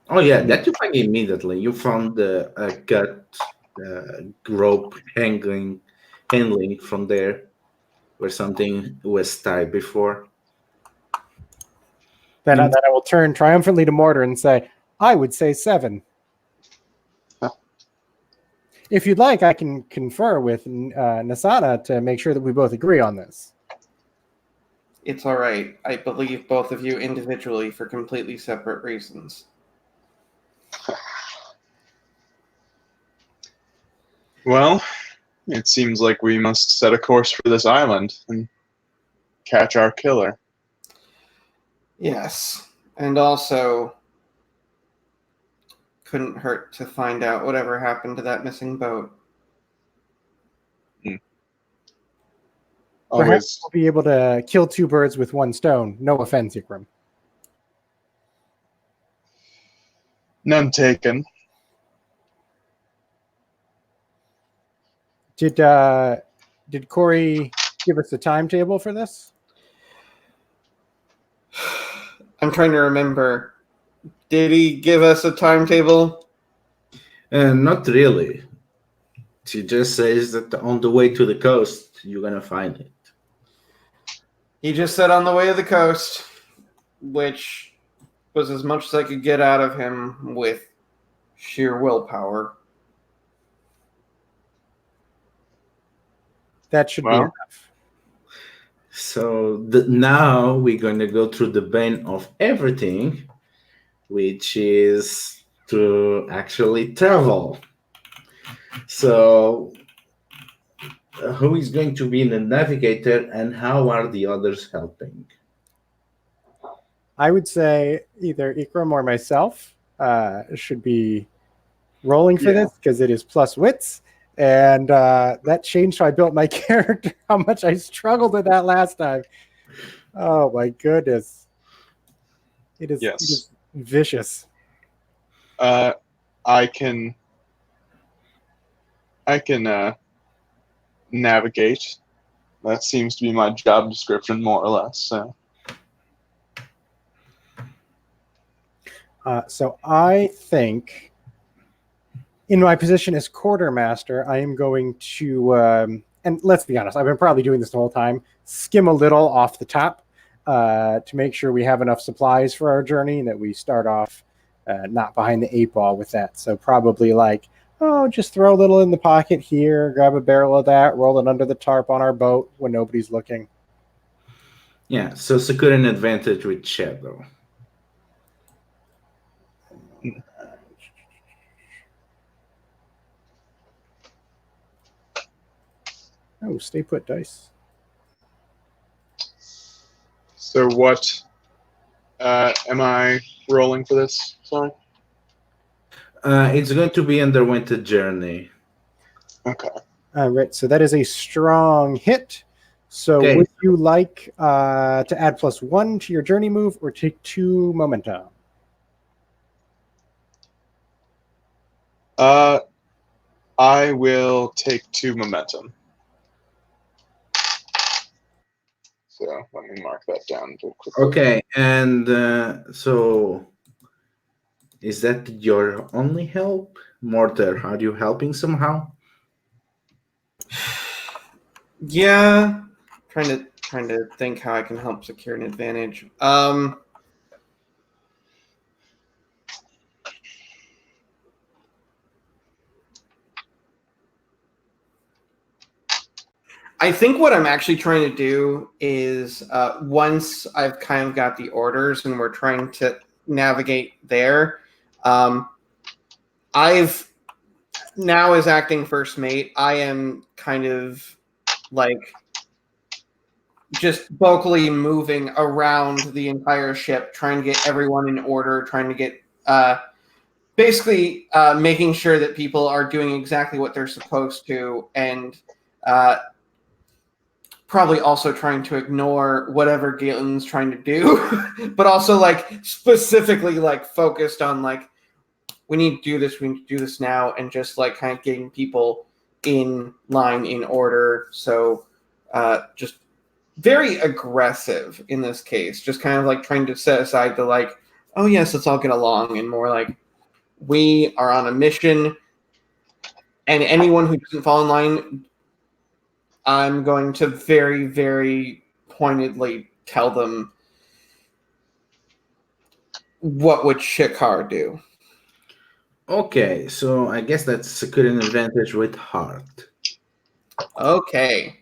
Oh yeah, that you find immediately. You found a cut rope handling from there where something was tied before. Then I will turn triumphantly to Mortar and say, I would say 7. Huh. If you'd like, I can confer with Nasana to make sure that we both agree on this. It's all right. I believe both of you individually for completely separate reasons. Well, it seems like we must set a course for this island and catch our killer. Yes. And also, couldn't hurt to find out whatever happened to that missing boat. Perhaps Always. we'll be able to kill 2 birds with 1 stone. No offense, Ikram. None taken. Did Corey give us a timetable for this? I'm trying to remember. Did he give us a timetable? Not really. She just says that on the way to the coast, you're gonna find it. He just said on the way to the coast, which was as much as I could get out of him with sheer willpower. That should be Well. enough. So now we're going to go through the bane of everything, which is to actually travel. So who is going to be the navigator and how are the others helping? I would say either Ikram or myself should be rolling for this because it is plus wits. And that changed how I built my character, how much I struggled with that last time. Oh, my goodness. It is vicious. I can navigate. That seems to be my job description, more or less. So. So I think in my position as quartermaster, I am going to, and let's be honest, I've been probably doing this the whole time, skim a little off the top to make sure we have enough supplies for our journey and that we start off not behind the 8 ball with that. So probably like, just throw a little in the pocket here, grab a barrel of that, roll it under the tarp on our boat when nobody's looking. Yeah, so secure an advantage with Shadow. Oh, stay put dice. So what am I rolling for this? Sorry. It's going to be Underwent Journey. Okay. Right, so that is a strong hit. So Okay. would you like to add +1 to your journey move or take 2 momentum? I will take 2 momentum. So let me mark that down real quickly. Okay, and so is that your only help? Mortar, are you helping somehow? Yeah. Trying to think how I can help secure an advantage. I think what I'm actually trying to do is once I've kind of got the orders and we're trying to navigate there, I've now as acting first mate, I am kind of like just vocally moving around the entire ship, trying to get everyone in order, trying to get basically making sure that people are doing exactly what they're supposed to, and probably also trying to ignore whatever Galen's trying to do, but also like specifically like focused on like we need to do this now, and just like kind of getting people in line in order. So just very aggressive in this case, just kind of like trying to set aside the like, oh yes, let's all get along, and more like we are on a mission, and anyone who doesn't fall in line, I'm going to very, very pointedly tell them what would Shikar do? Okay, so I guess that's securing advantage with heart. Okay.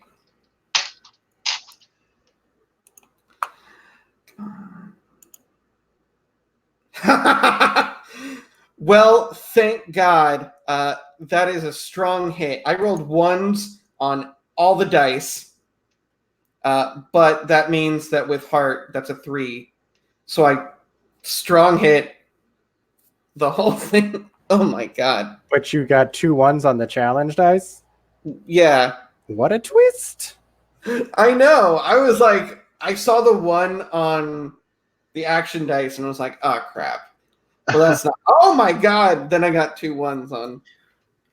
Well, thank God. That is a strong hit. I rolled ones on all the dice, but that means that with heart, that's a 3. So I strong hit the whole thing. Oh my God. But you got 2 ones on the challenge dice? Yeah, What a twist! I know. I was like, I saw the 1 on the action dice and I was like, oh crap. Well, that's not. Oh my God. Then I got 2 ones on.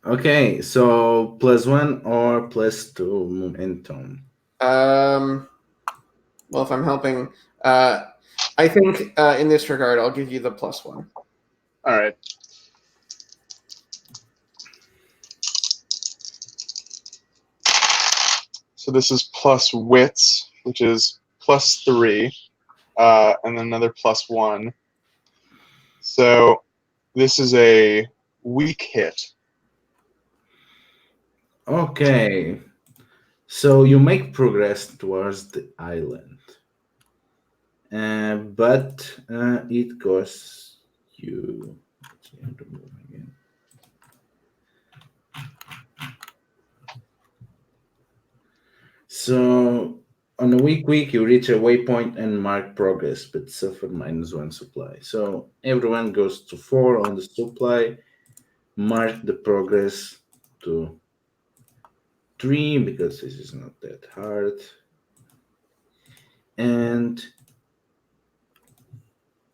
Okay, so +1 or +2 momentum. Well, if I'm helping, I think in this regard, I'll give you the +1. All right. So this is plus wits, which is +3, and then another +1. So this is a weak hit. Okay, so you make progress towards the island, but it costs you. Let's see how to move again. So on a week, you reach a waypoint and mark progress, but suffer -1 supply. So everyone goes to 4 on the supply. Mark the progress to 3 because this is not that hard. And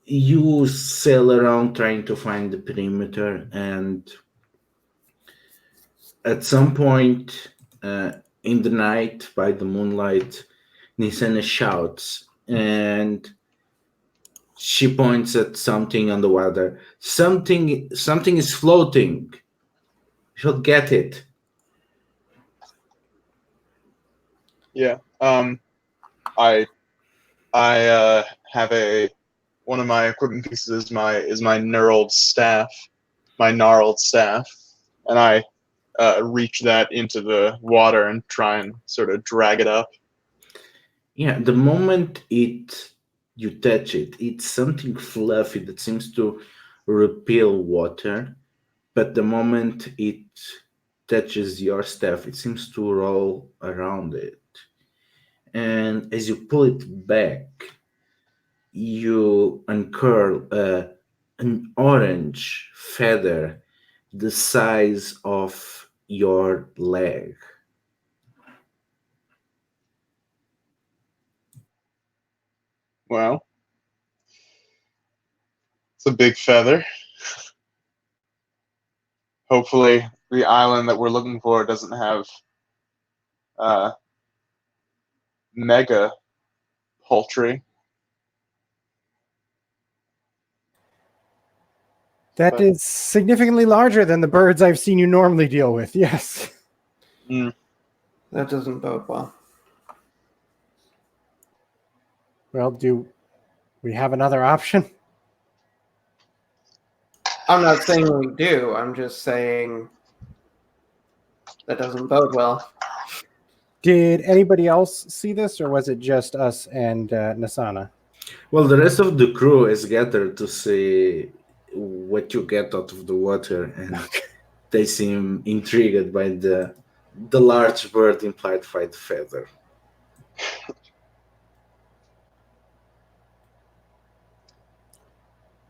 you sail around trying to find the perimeter, and at some point in the night, by the moonlight, Nisana shouts, and she points at something on the water. Something is floating. She'll get it. Yeah. I have one of my equipment pieces is my gnarled staff, and I reach that into the water and try and sort of drag it up. Yeah, the moment you touch it, it's something fluffy that seems to repel water, but the moment it touches your staff, it seems to roll around it. And as you pull it back, you uncurl an orange feather the size of your leg. Well, it's a big feather. Hopefully, the island that we're looking for doesn't have mega poultry. That is significantly larger than the birds I've seen you normally deal with, yes. Mm. That doesn't bode well. Well, do we have another option? I'm not saying we do. I'm just saying that doesn't bode well. Did anybody else see this, or was it just us and Nasana? Well, the rest of the crew is gathered to see what you get out of the water, and they seem intrigued by the large bird implied by the feather.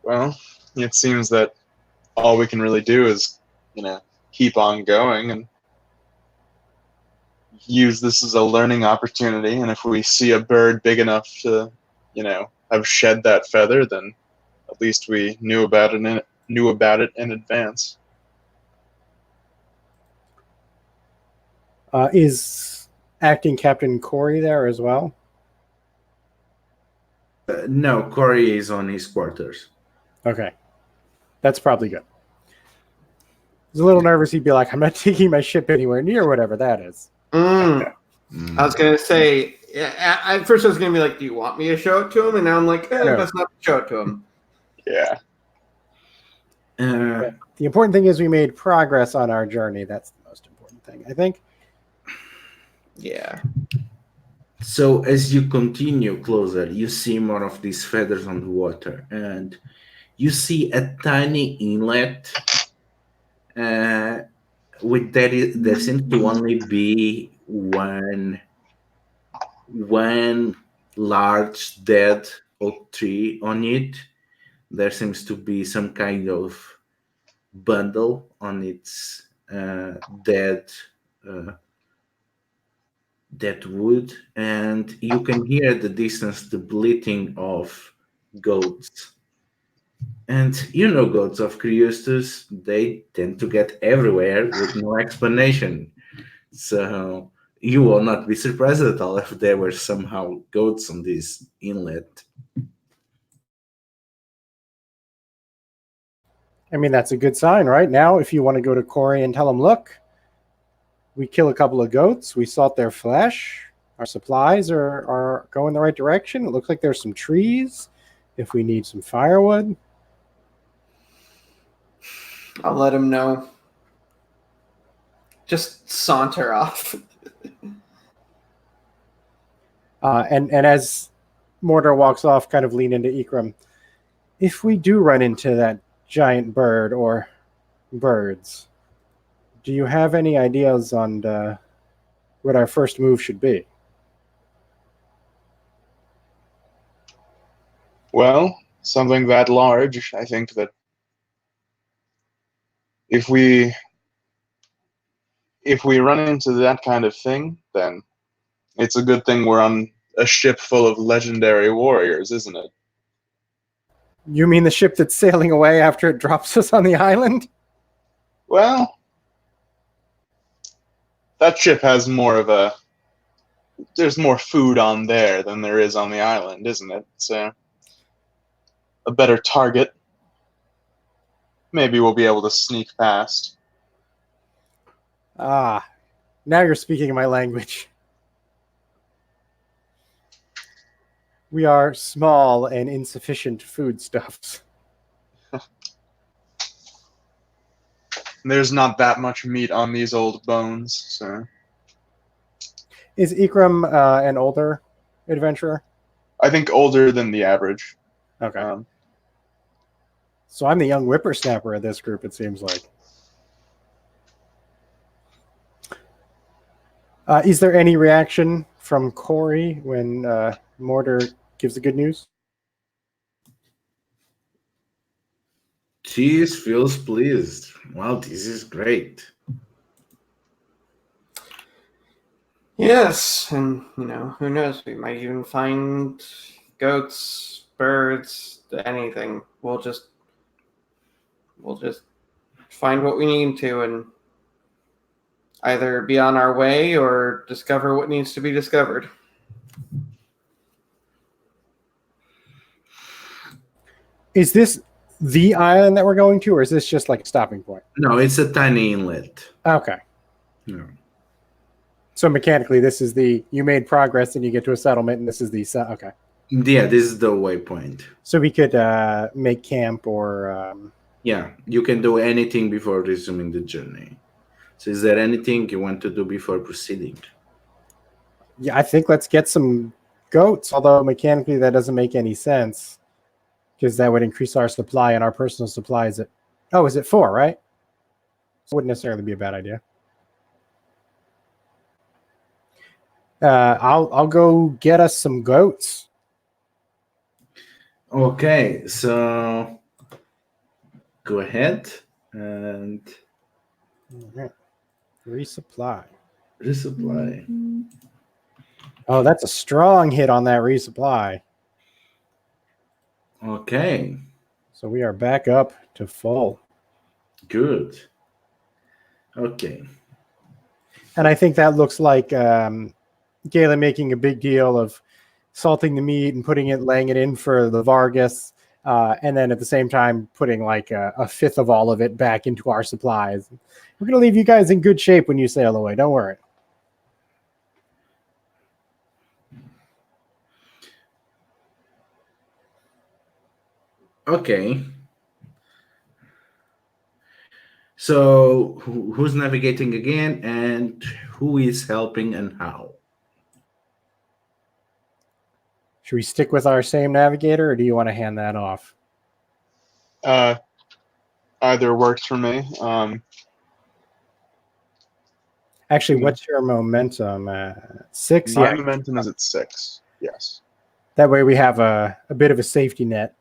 Well, it seems that all we can really do is, keep on going and use this as a learning opportunity. And if we see a bird big enough to, have shed that feather, then at least we knew about it in advance. Is acting Captain Corey there as well? No, Corey is on his quarters. Okay. That's probably good. He's a little nervous. He'd be like, I'm not taking my ship anywhere near whatever that is. I was going to say, at first I was going to be like, do you want me to show it to him? And now I'm like, No. let's not show it to him. Yeah. Uh, The important thing is we made progress on our journey. That's the most important thing, I think. Yeah. so as you continue closer, you see more of these feathers on the water, and you see a tiny inlet. With there seems to only be one large dead oak tree on it. There seems to be some kind of bundle on its uh, dead wood, and you can hear at the distance the bleating of goats. And you know goats of Curiostus, they tend to get everywhere with no explanation. So you will not be surprised at all if there were somehow goats on this inlet. I mean, that's a good sign, right? Now, if you want to go to Corey and tell him, look, we kill a couple of goats, we salt their flesh, our supplies are going the right direction. It looks like there's some trees if we need some firewood. I'll let him know. Just saunter off. And as Mortar walks off, kind of lean into Ikram. If we do run into that giant bird or birds, do you have any ideas on what our first move should be? Well, something that large, I think that if we run into that kind of thing, then it's a good thing we're on a ship full of legendary warriors, isn't it? You mean the ship that's sailing away after it drops us on the island? Well, that ship has more of a... There's more food on there than there is on the island, isn't it? So, a better target. Maybe we'll be able to sneak past. Ah, now you're speaking my language. We are small and insufficient foodstuffs. There's not that much meat on these old bones, so... Is Ikram an older adventurer? I think older than the average. Okay. So I'm the young whippersnapper of this group, it seems like. Is there any reaction from Corey when Mortar gives the good news? She feels pleased. Wow, this is great. Yes, and who knows? We might even find goats, birds, anything. We'll just find what we need to and either be on our way or discover what needs to be discovered. Is this the island that we're going to, or is this just like a stopping point? No, it's a tiny inlet. Okay. No. So mechanically, this is you made progress and you get to a settlement, and this is okay. Yeah, this is the waypoint. So we could make camp or... Yeah, you can do anything before resuming the journey. So is there anything you want to do before proceeding? Yeah, I think let's get some goats, although mechanically that doesn't make any sense because that would increase our supply and our personal supplies at... Oh, is it 4, right? Wouldn't necessarily be a bad idea. I'll go get us some goats. Okay, so go ahead and Resupply. Oh, that's a strong hit on that resupply. Okay, So we are back up to full. good. Okay. And I think that looks like Galen making a big deal of salting the meat and laying it in for the Vargas, and then at the same time putting like a fifth of all of it back into our supplies. We're going to leave you guys in good shape when you sail away. Don't worry. Okay. So who's navigating again, and who is helping and how? Should we stick with our same navigator, or do you want to hand that off? Either works for me. Actually, what's your momentum? 6? My Yeah. momentum is at 6. Yes. That way we have a bit of a safety net.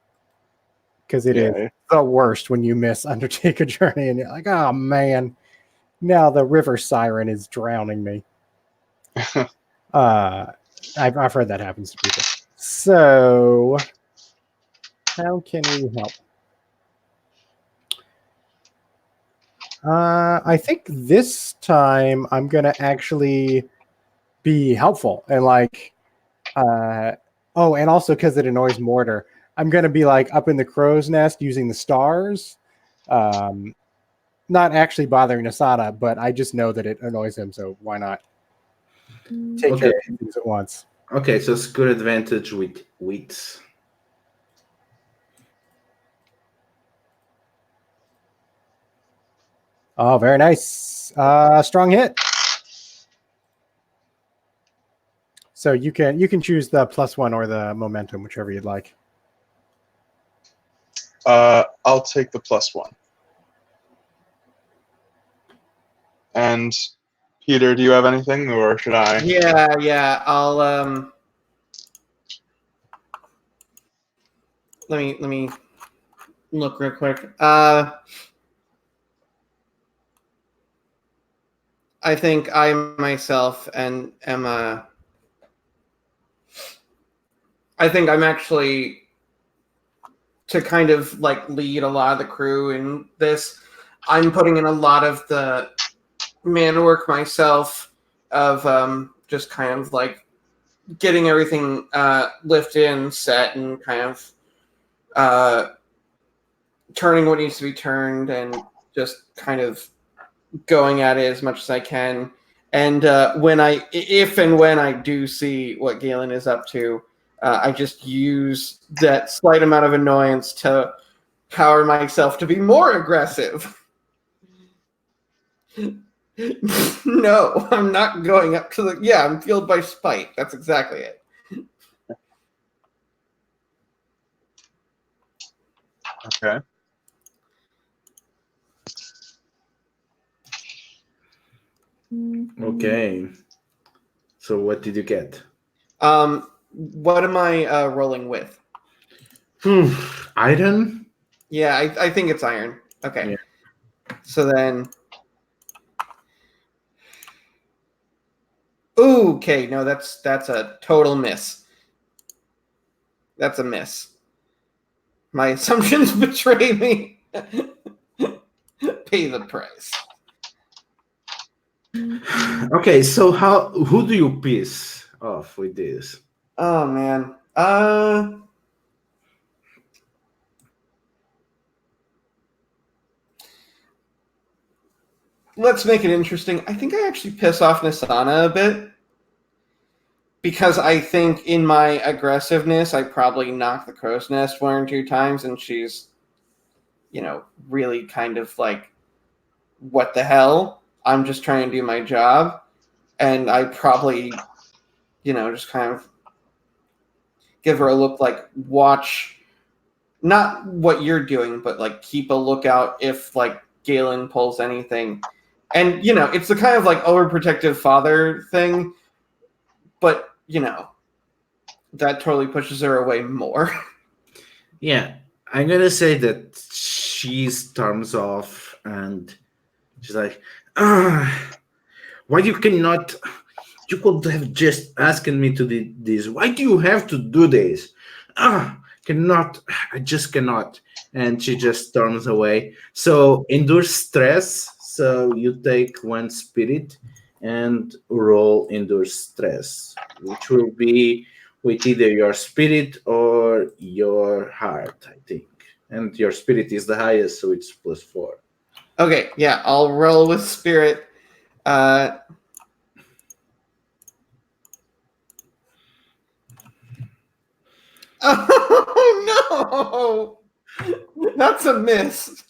Because it is Yeah. the worst when you miss Undertake a Journey and you're like, oh man, now the river siren is drowning me. I've heard that happens to people. So, how can we help? I think this time I'm going to actually be helpful and like, and also because it annoys Mortar, I'm going to be like up in the crow's nest using the stars. Not actually bothering Asana, but I just know that it annoys him, so why not take care of two things at once? Okay, so skill advantage with wits. Oh, very nice. Strong hit. So you can choose the +1 or the momentum, whichever you'd like. I'll take the +1. And Peter, do you have anything, or should I? Yeah. I'll let me look real quick. I think I myself and Emma. I think I'm actually to kind of like lead a lot of the crew in this. I'm putting in a lot of the man work myself of just kind of like getting everything lifted and set and kind of turning what needs to be turned and just kind of going at it as much as I can. And if and when I do see what Galen is up to, I just use that slight amount of annoyance to power myself to be more aggressive. No, I'm not going up to the... Yeah, I'm fueled by spite. That's exactly it. Okay. Okay. So what did you get? What am I rolling with? Iron? Yeah, I think it's iron. Okay. Yeah. So then... Ooh, okay, no, that's a total miss. That's a miss. My assumptions betray me. Pay the price. Okay, so who do you piss off with this? Oh man. Let's make it interesting. I think I actually piss off Nisana a bit. Because I think in my aggressiveness, I probably knocked the crow's nest 1 or 2 times, and she's, really kind of like, what the hell? I'm just trying to do my job. And I probably, just kind of give her a look like, watch, not what you're doing, but like keep a lookout if like Galen pulls anything. And, it's the kind of like overprotective father thing, but, that totally pushes her away more. Yeah, I'm gonna say that she storms off and she's like, why you cannot? You could have just asked me to do this. Why do you have to do this? Cannot. I just cannot. And she just storms away. So endure stress. So you take 1 spirit and roll endure stress, which will be with either your spirit or your heart, I think. And your spirit is the highest, so it's +4. Okay, yeah, I'll roll with spirit. Oh no! That's a miss.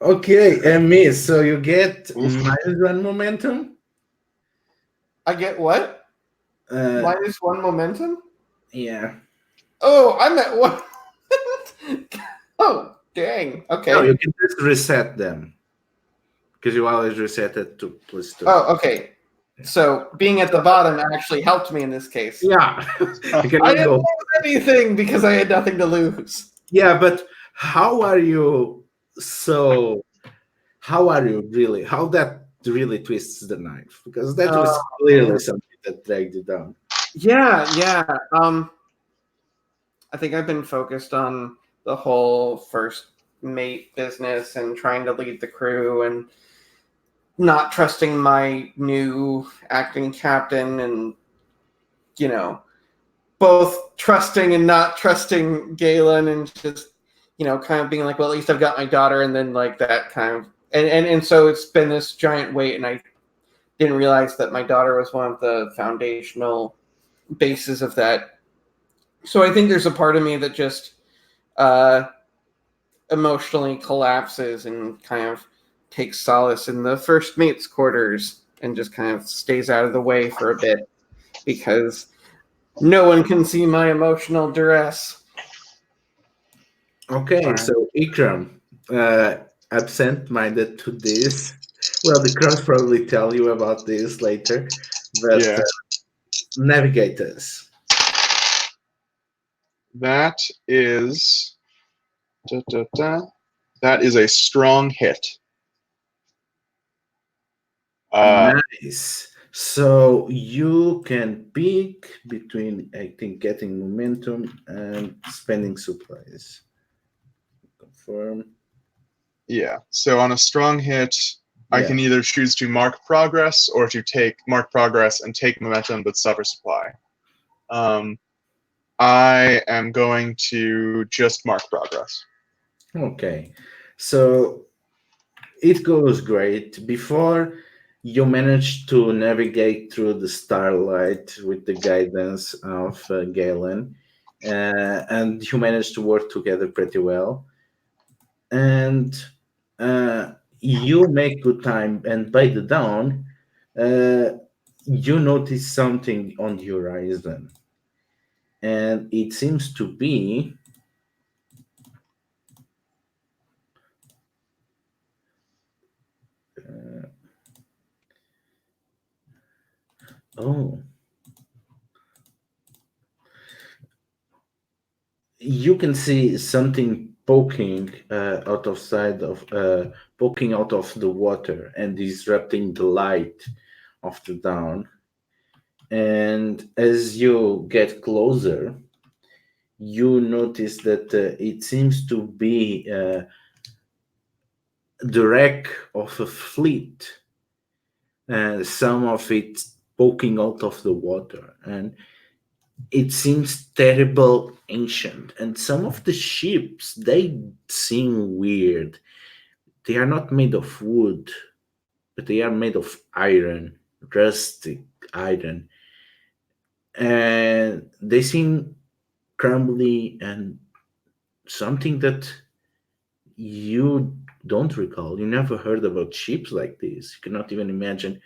Okay, and miss. So you get -1 momentum. I get what? Uh, -1 momentum? yeah. Oh, I'm at 1. Oh, dang. Okay. No, you can just reset them because you always reset it to +2. Oh, okay. So being at the bottom actually helped me in this case. Yeah. You can I didn't go. lose anything because I had nothing to lose. Yeah, but how are you so? How are you really? How that really twists the knife? Because that was Oh, clearly man. something that dragged you down. Yeah. I think I've been focused on the whole first mate business and trying to lead the crew and not trusting my new acting captain and, both trusting and not trusting Galen and just, kind of being like, well, at least I've got my daughter, and then like that kind of and so it's been this giant weight, and I didn't realize that my daughter was one of the foundational bases of that. So I think there's a part of me that just emotionally collapses and kind of takes solace in the first mate's quarters and just kind of stays out of the way for a bit because no one can see my emotional duress. Okay, Fine. so Ikram, absent-minded to this. Well, the crows probably tell you about this later, but Yeah. Navigate us. That is that is a strong hit. Nice. So you can pick between, I think, getting momentum and spending supplies. Confirm. Yeah. So on a strong hit, I can either choose to mark progress or to mark progress and take momentum but suffer supply. I am going to just mark progress. Okay. So it goes great. Before you manage to navigate through the starlight with the guidance of Galen, and you manage to work together pretty well. And you make good time. And by the dawn, uh, you notice something on the horizon, and it seems to be oh, you can see something poking out of the water and disrupting the light of the dawn. And as you get closer, you notice that it seems to be the wreck of a fleet, and some of it poking out of the water, and it seems terrible ancient. And some of the ships, they seem weird. They are not made of wood, but they are made of iron, rustic iron, and they seem crumbly and something that you don't recall. You never heard about ships like this. You cannot even imagine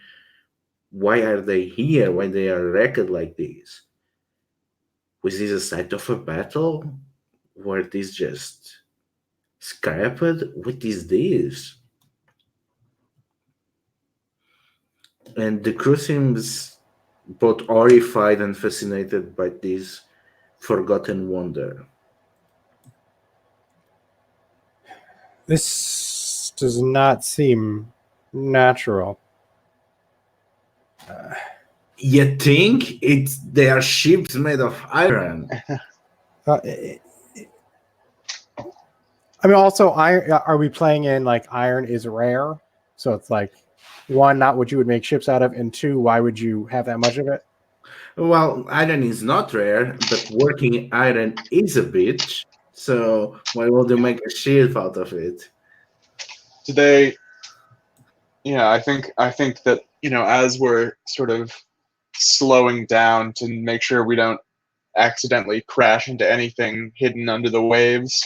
why are they here, why they are wrecked like this. Was this a site of a battle? Were these just scrapped? What is this? And the crew seems both horrified and fascinated by this forgotten wonder. This does not seem natural. You think they are ships made of iron? I mean, also, are we playing in like iron is rare? So it's like, one, not what you would make ships out of, and two, why would you have that much of it? Well, iron is not rare, but working iron is a bitch. So why would you make a ship out of it? Today, yeah, I think that, as we're sort of slowing down to make sure we don't accidentally crash into anything hidden under the waves,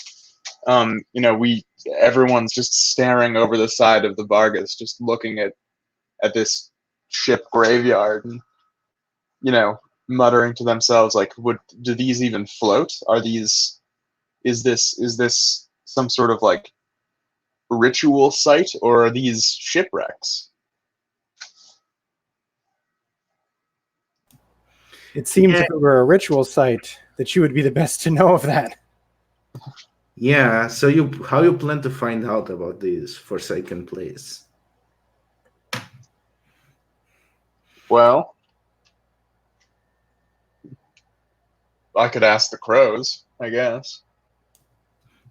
Everyone's just staring over the side of the Vargas, just looking at this ship graveyard, and muttering to themselves like, do these even float? Is this some sort of like ritual site, or are these shipwrecks? It seems if it were a ritual site that you would be the best to know of that. Yeah, so how you plan to find out about this Forsaken place? Well, I could ask the crows, I guess.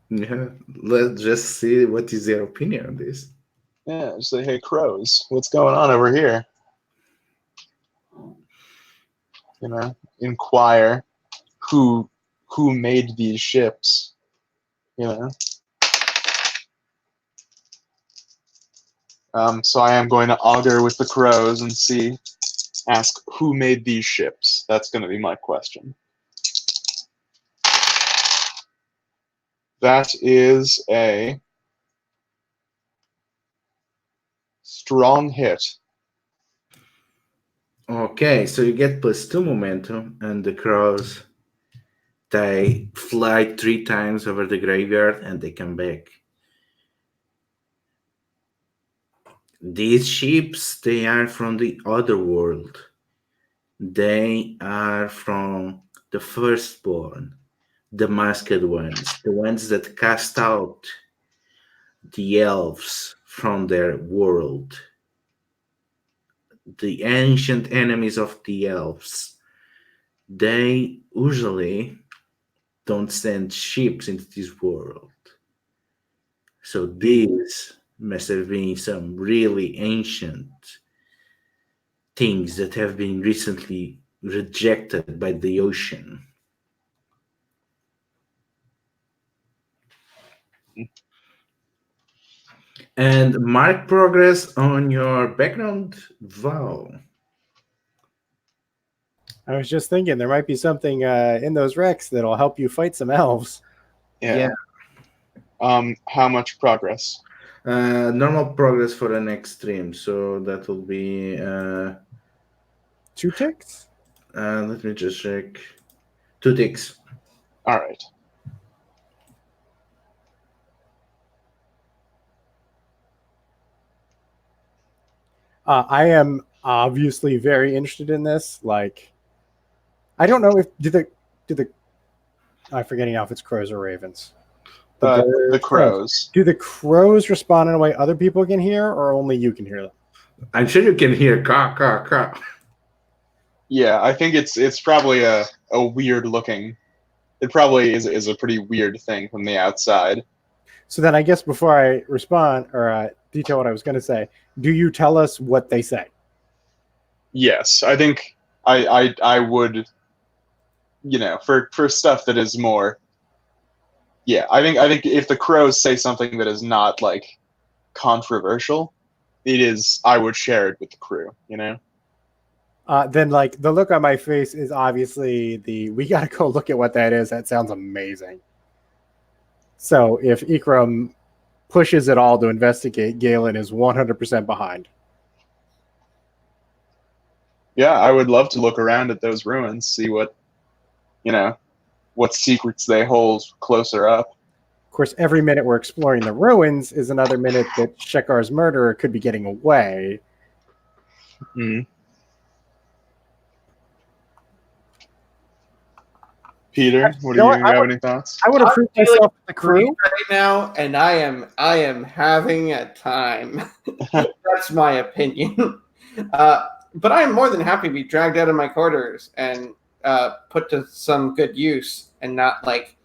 Yeah, let's just see what is their opinion on this. Yeah, just say, hey, crows, what's going on over here? Inquire who made these ships. So I am going to augur with the crows and ask who made these ships. That's going to be my question. That is a strong hit. Okay, so you get +2 momentum, and the crows, they fly 3 times over the graveyard and they come back. These ships, they are from the other world. They are from the firstborn, the masked ones, the ones that cast out the elves from their world, the ancient enemies of the elves. They usually don't send ships into this world. So these must have been some really ancient things that have been recently rejected by the ocean. And mark progress on your background vow. I was just thinking there might be something in those wrecks that'll help you fight some elves. Yeah. How much progress? Normal progress for the next stream, so that will be 2 ticks? let me just check. 2 ticks. All right. I am obviously very interested in this. Like, I don't know if I'm forgetting now if it's crows or ravens. The crows. Do the crows respond in a way other people can hear, or only you can hear them? I'm sure you can hear caw, caw, caw. Yeah, I think it's probably a weird looking. It probably is a pretty weird thing from the outside. So then I guess before I respond or detail what I was going to say, do you tell us what they say? Yes, I think I would, for stuff that is more. Yeah, I think if the crows say something that is not like controversial, I would share it with the crew, Then like the look on my face is obviously we got to go look at what that is. That sounds amazing. So if Ikram pushes it all to investigate, Galen is 100% behind. Yeah, I would love to look around at those ruins, see what secrets they hold closer up. Of course, every minute we're exploring the ruins is another minute that Shekar's murderer could be getting away. Mm-hmm. Peter, what do you have any thoughts? I would have proved myself with the crew right now, and I am having a time. That's my opinion. But I am more than happy to be dragged out of my quarters and put to some good use, and not like,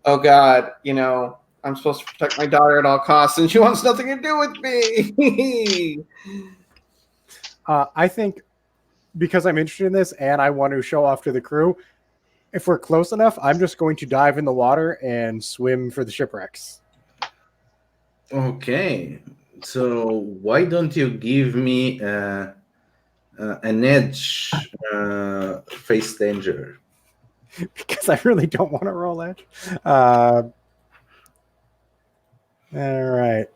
oh God, I'm supposed to protect my daughter at all costs, and she wants nothing to do with me. I think because I'm interested in this and I want to show off to the crew, if we're close enough, I'm just going to dive in the water and swim for the shipwrecks. Okay, so why don't you give me an edge face danger? Because I really don't want to roll edge. All right.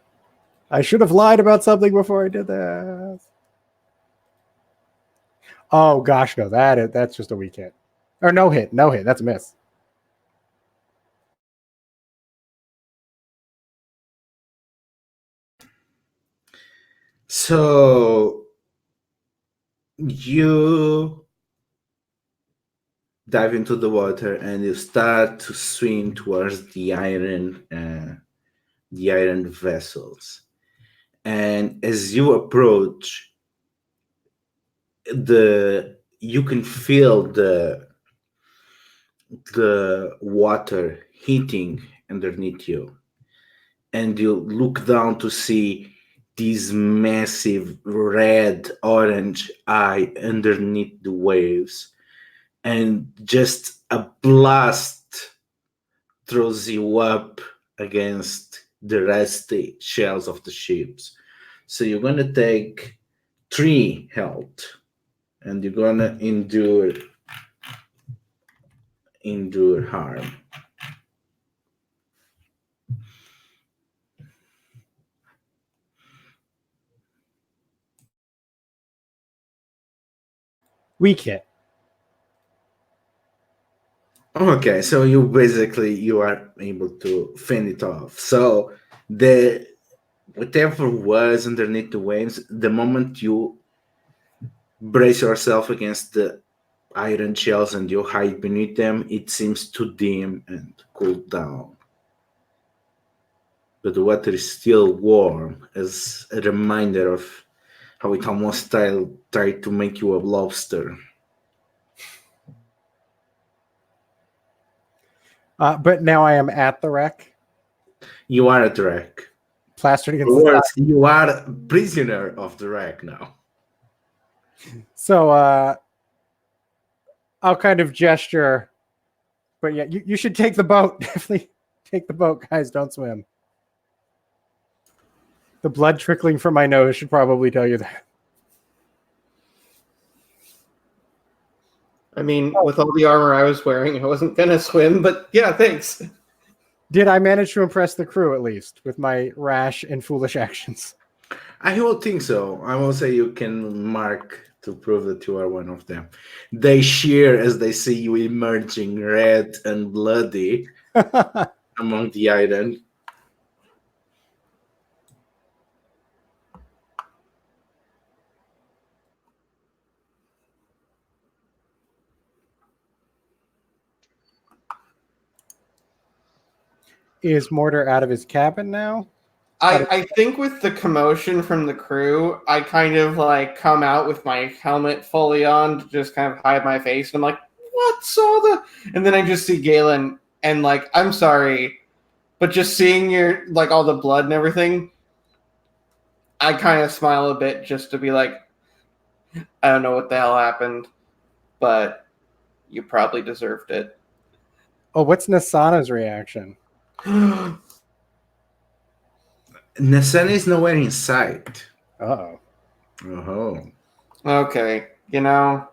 I should have lied about something before I did this. Oh gosh, no, that's just a weak hit. Or no hit. That's a miss. So you dive into the water and you start to swim towards the iron vessels. And as you approach, you can feel the water heating underneath you, and you look down to see this massive red orange eye underneath the waves, and just a blast throws you up against the rusty shells of the ships. So you're gonna take 3 health, and you're gonna endure harm. Weak hit. Okay, so you are able to fend it off. So the whatever was underneath the waves, the moment you brace yourself against the iron shells and you hide beneath them, it seems to dim and cool down. But the water is still warm, as a reminder of how it almost tried to make you a lobster. But now I am at the wreck, You are at the wreck. plastered In against other the words, you are a prisoner of the wreck now. So I'll kind of gesture, but yeah, you should take the boat. Definitely take the boat, guys. Don't swim. The blood trickling from my nose should probably tell you that. I mean, with all the armor I was wearing, I wasn't gonna swim, but yeah, thanks. Did I manage to impress the crew at least with my rash and foolish actions? I will think so. I will say you can mark to prove that you are one of them. They cheer as they see you emerging red and bloody among the iron. Is Mortar out of his cabin now? I think with the commotion from the crew, I kind of like come out with my helmet fully on to just kind of hide my face. And I'm like, what's all the... And then I just see Galen and like, I'm sorry, but just seeing your, like all the blood and everything, I kind of smile a bit just to be like, I don't know what the hell happened, but you probably deserved it. Oh, what's Nasana's reaction? Nasana is nowhere in sight. Uh-oh. Oh. Okay, you know,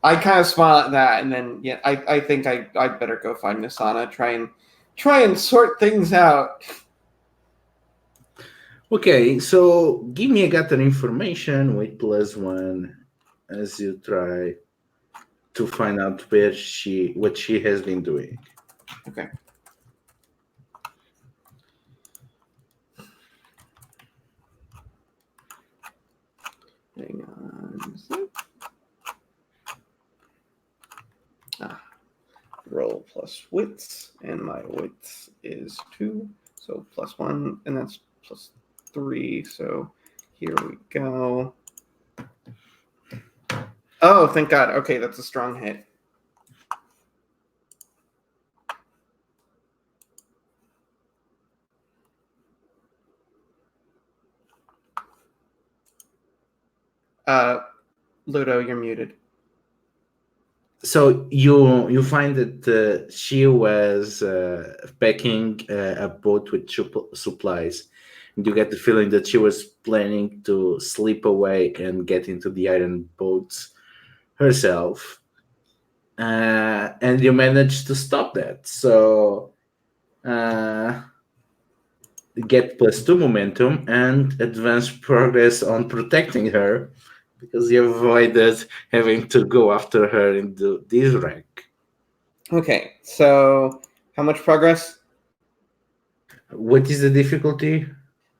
I kind of smile at that, and then yeah, I think I better go find Nasana, try and sort things out. Okay, so give me a gather information with +1 as you try to find out what she has been doing. Okay. Hang on. Roll plus wits, and my wits is 2, so +1, and that's +3. So here we go. Oh, thank God. Okay, that's a strong hit. Ludo, you're muted. So you find that she was packing a boat with supplies, and you get the feeling that she was planning to slip away and get into the iron boats herself, and you managed to stop that. So get +2 momentum and advance progress on protecting her because you avoided having to go after her in this rank. Okay, so how much progress? What is the difficulty?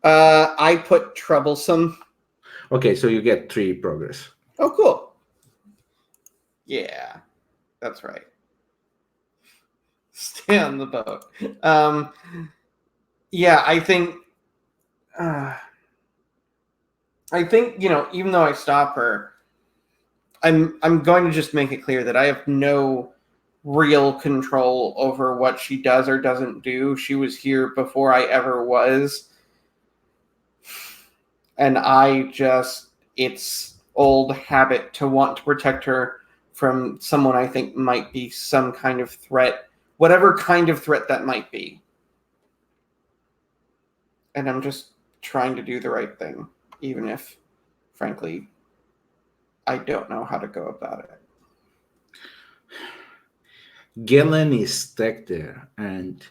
I put troublesome. Okay, so you get 3 progress. Oh, cool. Yeah, that's right. Stay on the boat. Yeah, I think even though I stop her, I'm going to just make it clear that I have no real control over what she does or doesn't do. She was here before I ever was. And it's old habit to want to protect her from someone I think might be some kind of threat, whatever kind of threat that might be. And I'm just trying to do the right thing, even if, frankly, I don't know how to go about it. Galen is stuck there, and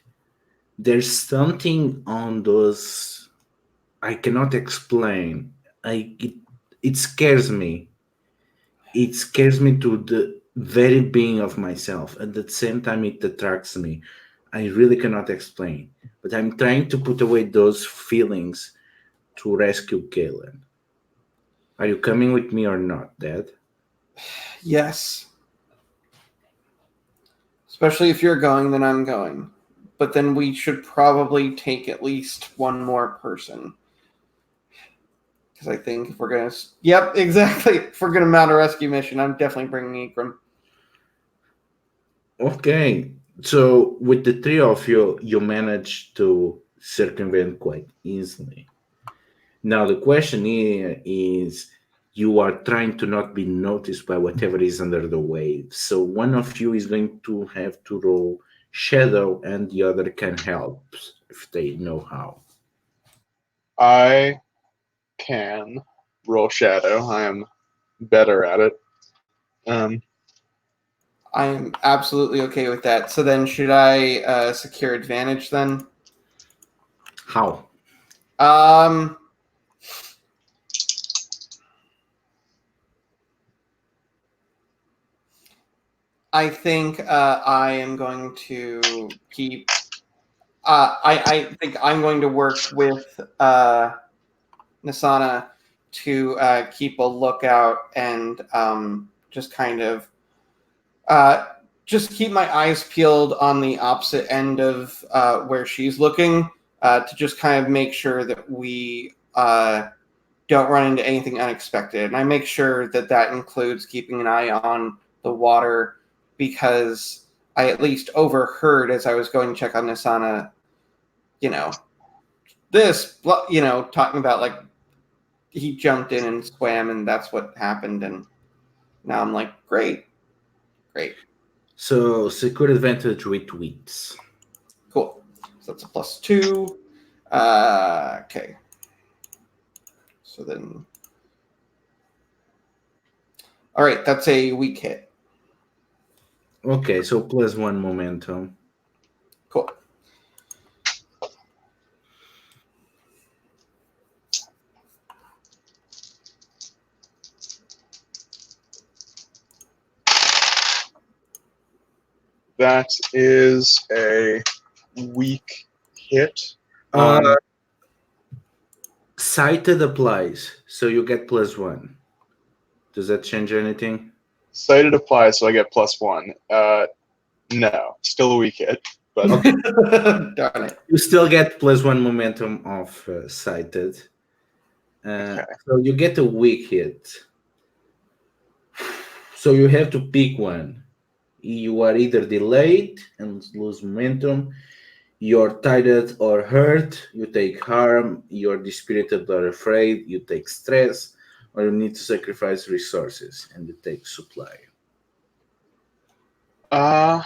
there's something on those I cannot explain. It scares me. It scares me to the very being of myself. At the same time, it attracts me. I really cannot explain. But I'm trying to put away those feelings to rescue Galen. Are you coming with me or not, Dad? Yes. Especially if you're going, then I'm going. But then we should probably take at least one more person. Because I think if we're going to... Yep, exactly. If we're going to mount a rescue mission, I'm definitely bringing Ikram. Okay. So with the 3 of you, you manage to circumvent quite easily. Now the question here is you are trying to not be noticed by whatever is under the wave. So one of you is going to have to roll shadow and the other can help if they know how. I can roll shadow. I am better at it. I'm absolutely okay with that. So then should I secure advantage then? How? I think I am going to keep... I think I'm going to work with Nasana to keep a lookout and just kind of just keep my eyes peeled on the opposite end of where she's looking to just kind of make sure that we don't run into anything unexpected. And I make sure that that includes keeping an eye on the water because I at least overheard as I was going to check on Nisana, talking about like he jumped in and swam and that's what happened. And now I'm like, great. So secure advantage with wits. Cool. So that's a +2. Okay. So then... All right, that's a weak hit. Okay, so +1 momentum. Cool. That is a weak hit. Sighted applies, so you get +1. Does that change anything? Sighted applies, so I get +1. No, still a weak hit. But Darn it. You still get +1 momentum of sighted. Okay. So you get a weak hit. So you have to pick one. You are either delayed and lose momentum, you're tired or hurt, you take harm, you're dispirited or afraid, you take stress, or you need to sacrifice resources and you take supply. I'm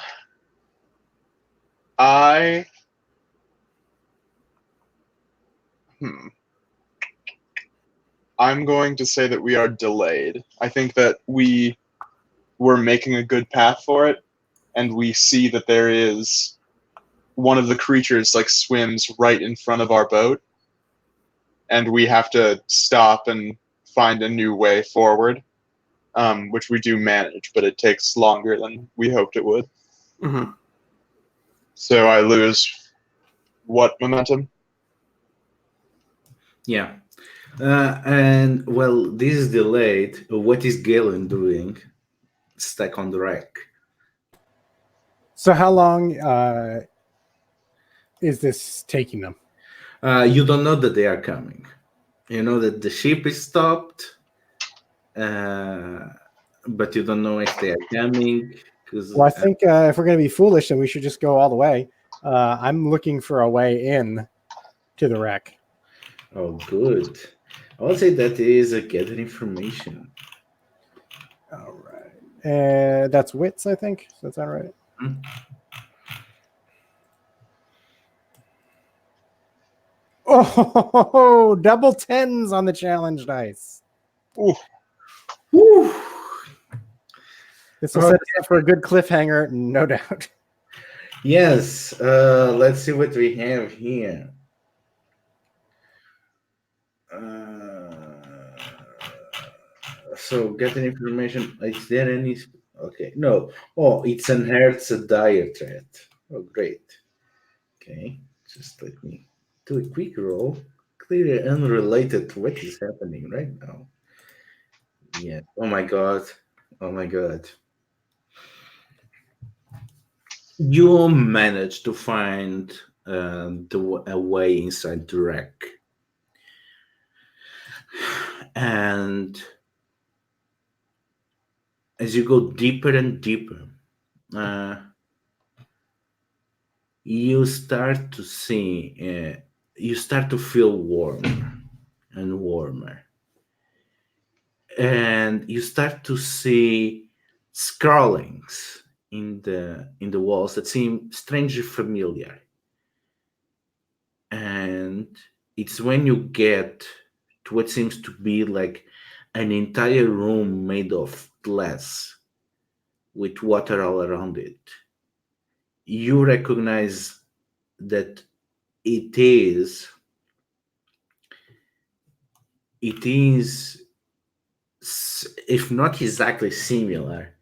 going to say that we are delayed. I think that we were making a good path for it, and we see that there is one of the creatures like swims right in front of our boat, and we have to stop and find a new way forward, which we do manage, but it takes longer than we hoped it would. Mm-hmm. So I lose what momentum? Yeah. And well, this is delayed. What is Galen doing? Stuck on the wreck. So how long is this taking them? You don't know that they are coming. You know that the ship is stopped, but you don't know if they are coming. Because Well, I think if we're going to be foolish, then we should just go all the way. I'm looking for a way in to the wreck. oh, good. I would say that is a gather information. All right. That's wits, I think. Does that sound right? Hmm? Oh, double tens on the challenge dice. Ooh. Whew. This will set us up for a good cliffhanger, no doubt. Yes. Let's see what we have here. So get an information. Is there any? Okay, no. Oh, it's inherits a dire threat. Oh, great. Okay, just let me do a quick roll. Clearly unrelated to what is happening right now. Yeah. Oh my god. Oh my god. You managed to find a way inside the wreck, and as you go deeper and deeper, you start to see, you start to feel warmer and warmer, and you start to see scrawlings in the walls that seem strangely familiar. And it's when you get to what seems to be like an entire room made of glass with water all around it. You recognize that it is if not exactly similar,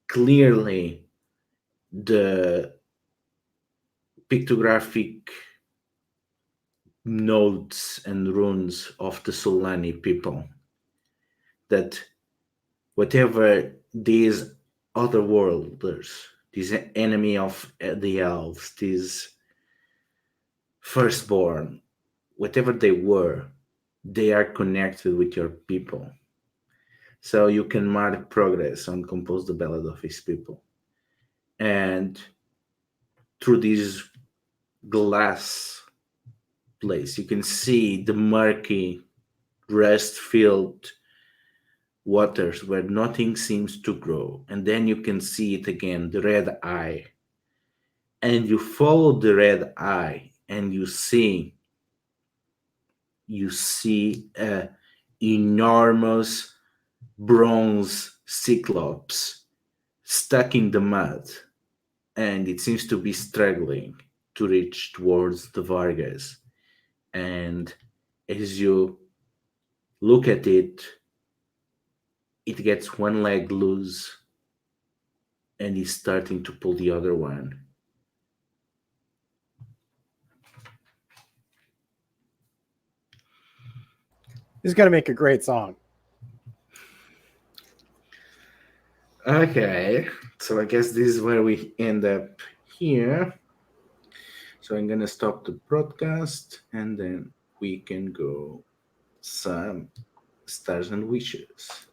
clearly the pictographic notes and runes of the Solani people, that whatever these otherworlders, this enemy of the elves, these firstborn, whatever they are connected with your people. So you can mark progress on compose the ballad of his people. And through this glass place, you can see the murky, rust-filled waters where nothing seems to grow. And then you can see it again, the red eye. And you follow the red eye and you see a enormous bronze cyclops stuck in the mud, and it seems to be struggling to reach towards the Vargas. And as you look at it, it gets one leg loose and is starting to pull the other one. This is going to make a great song. Okay, so I guess this is where we end up here. So I'm gonna stop the broadcast and then we can go some stars and wishes.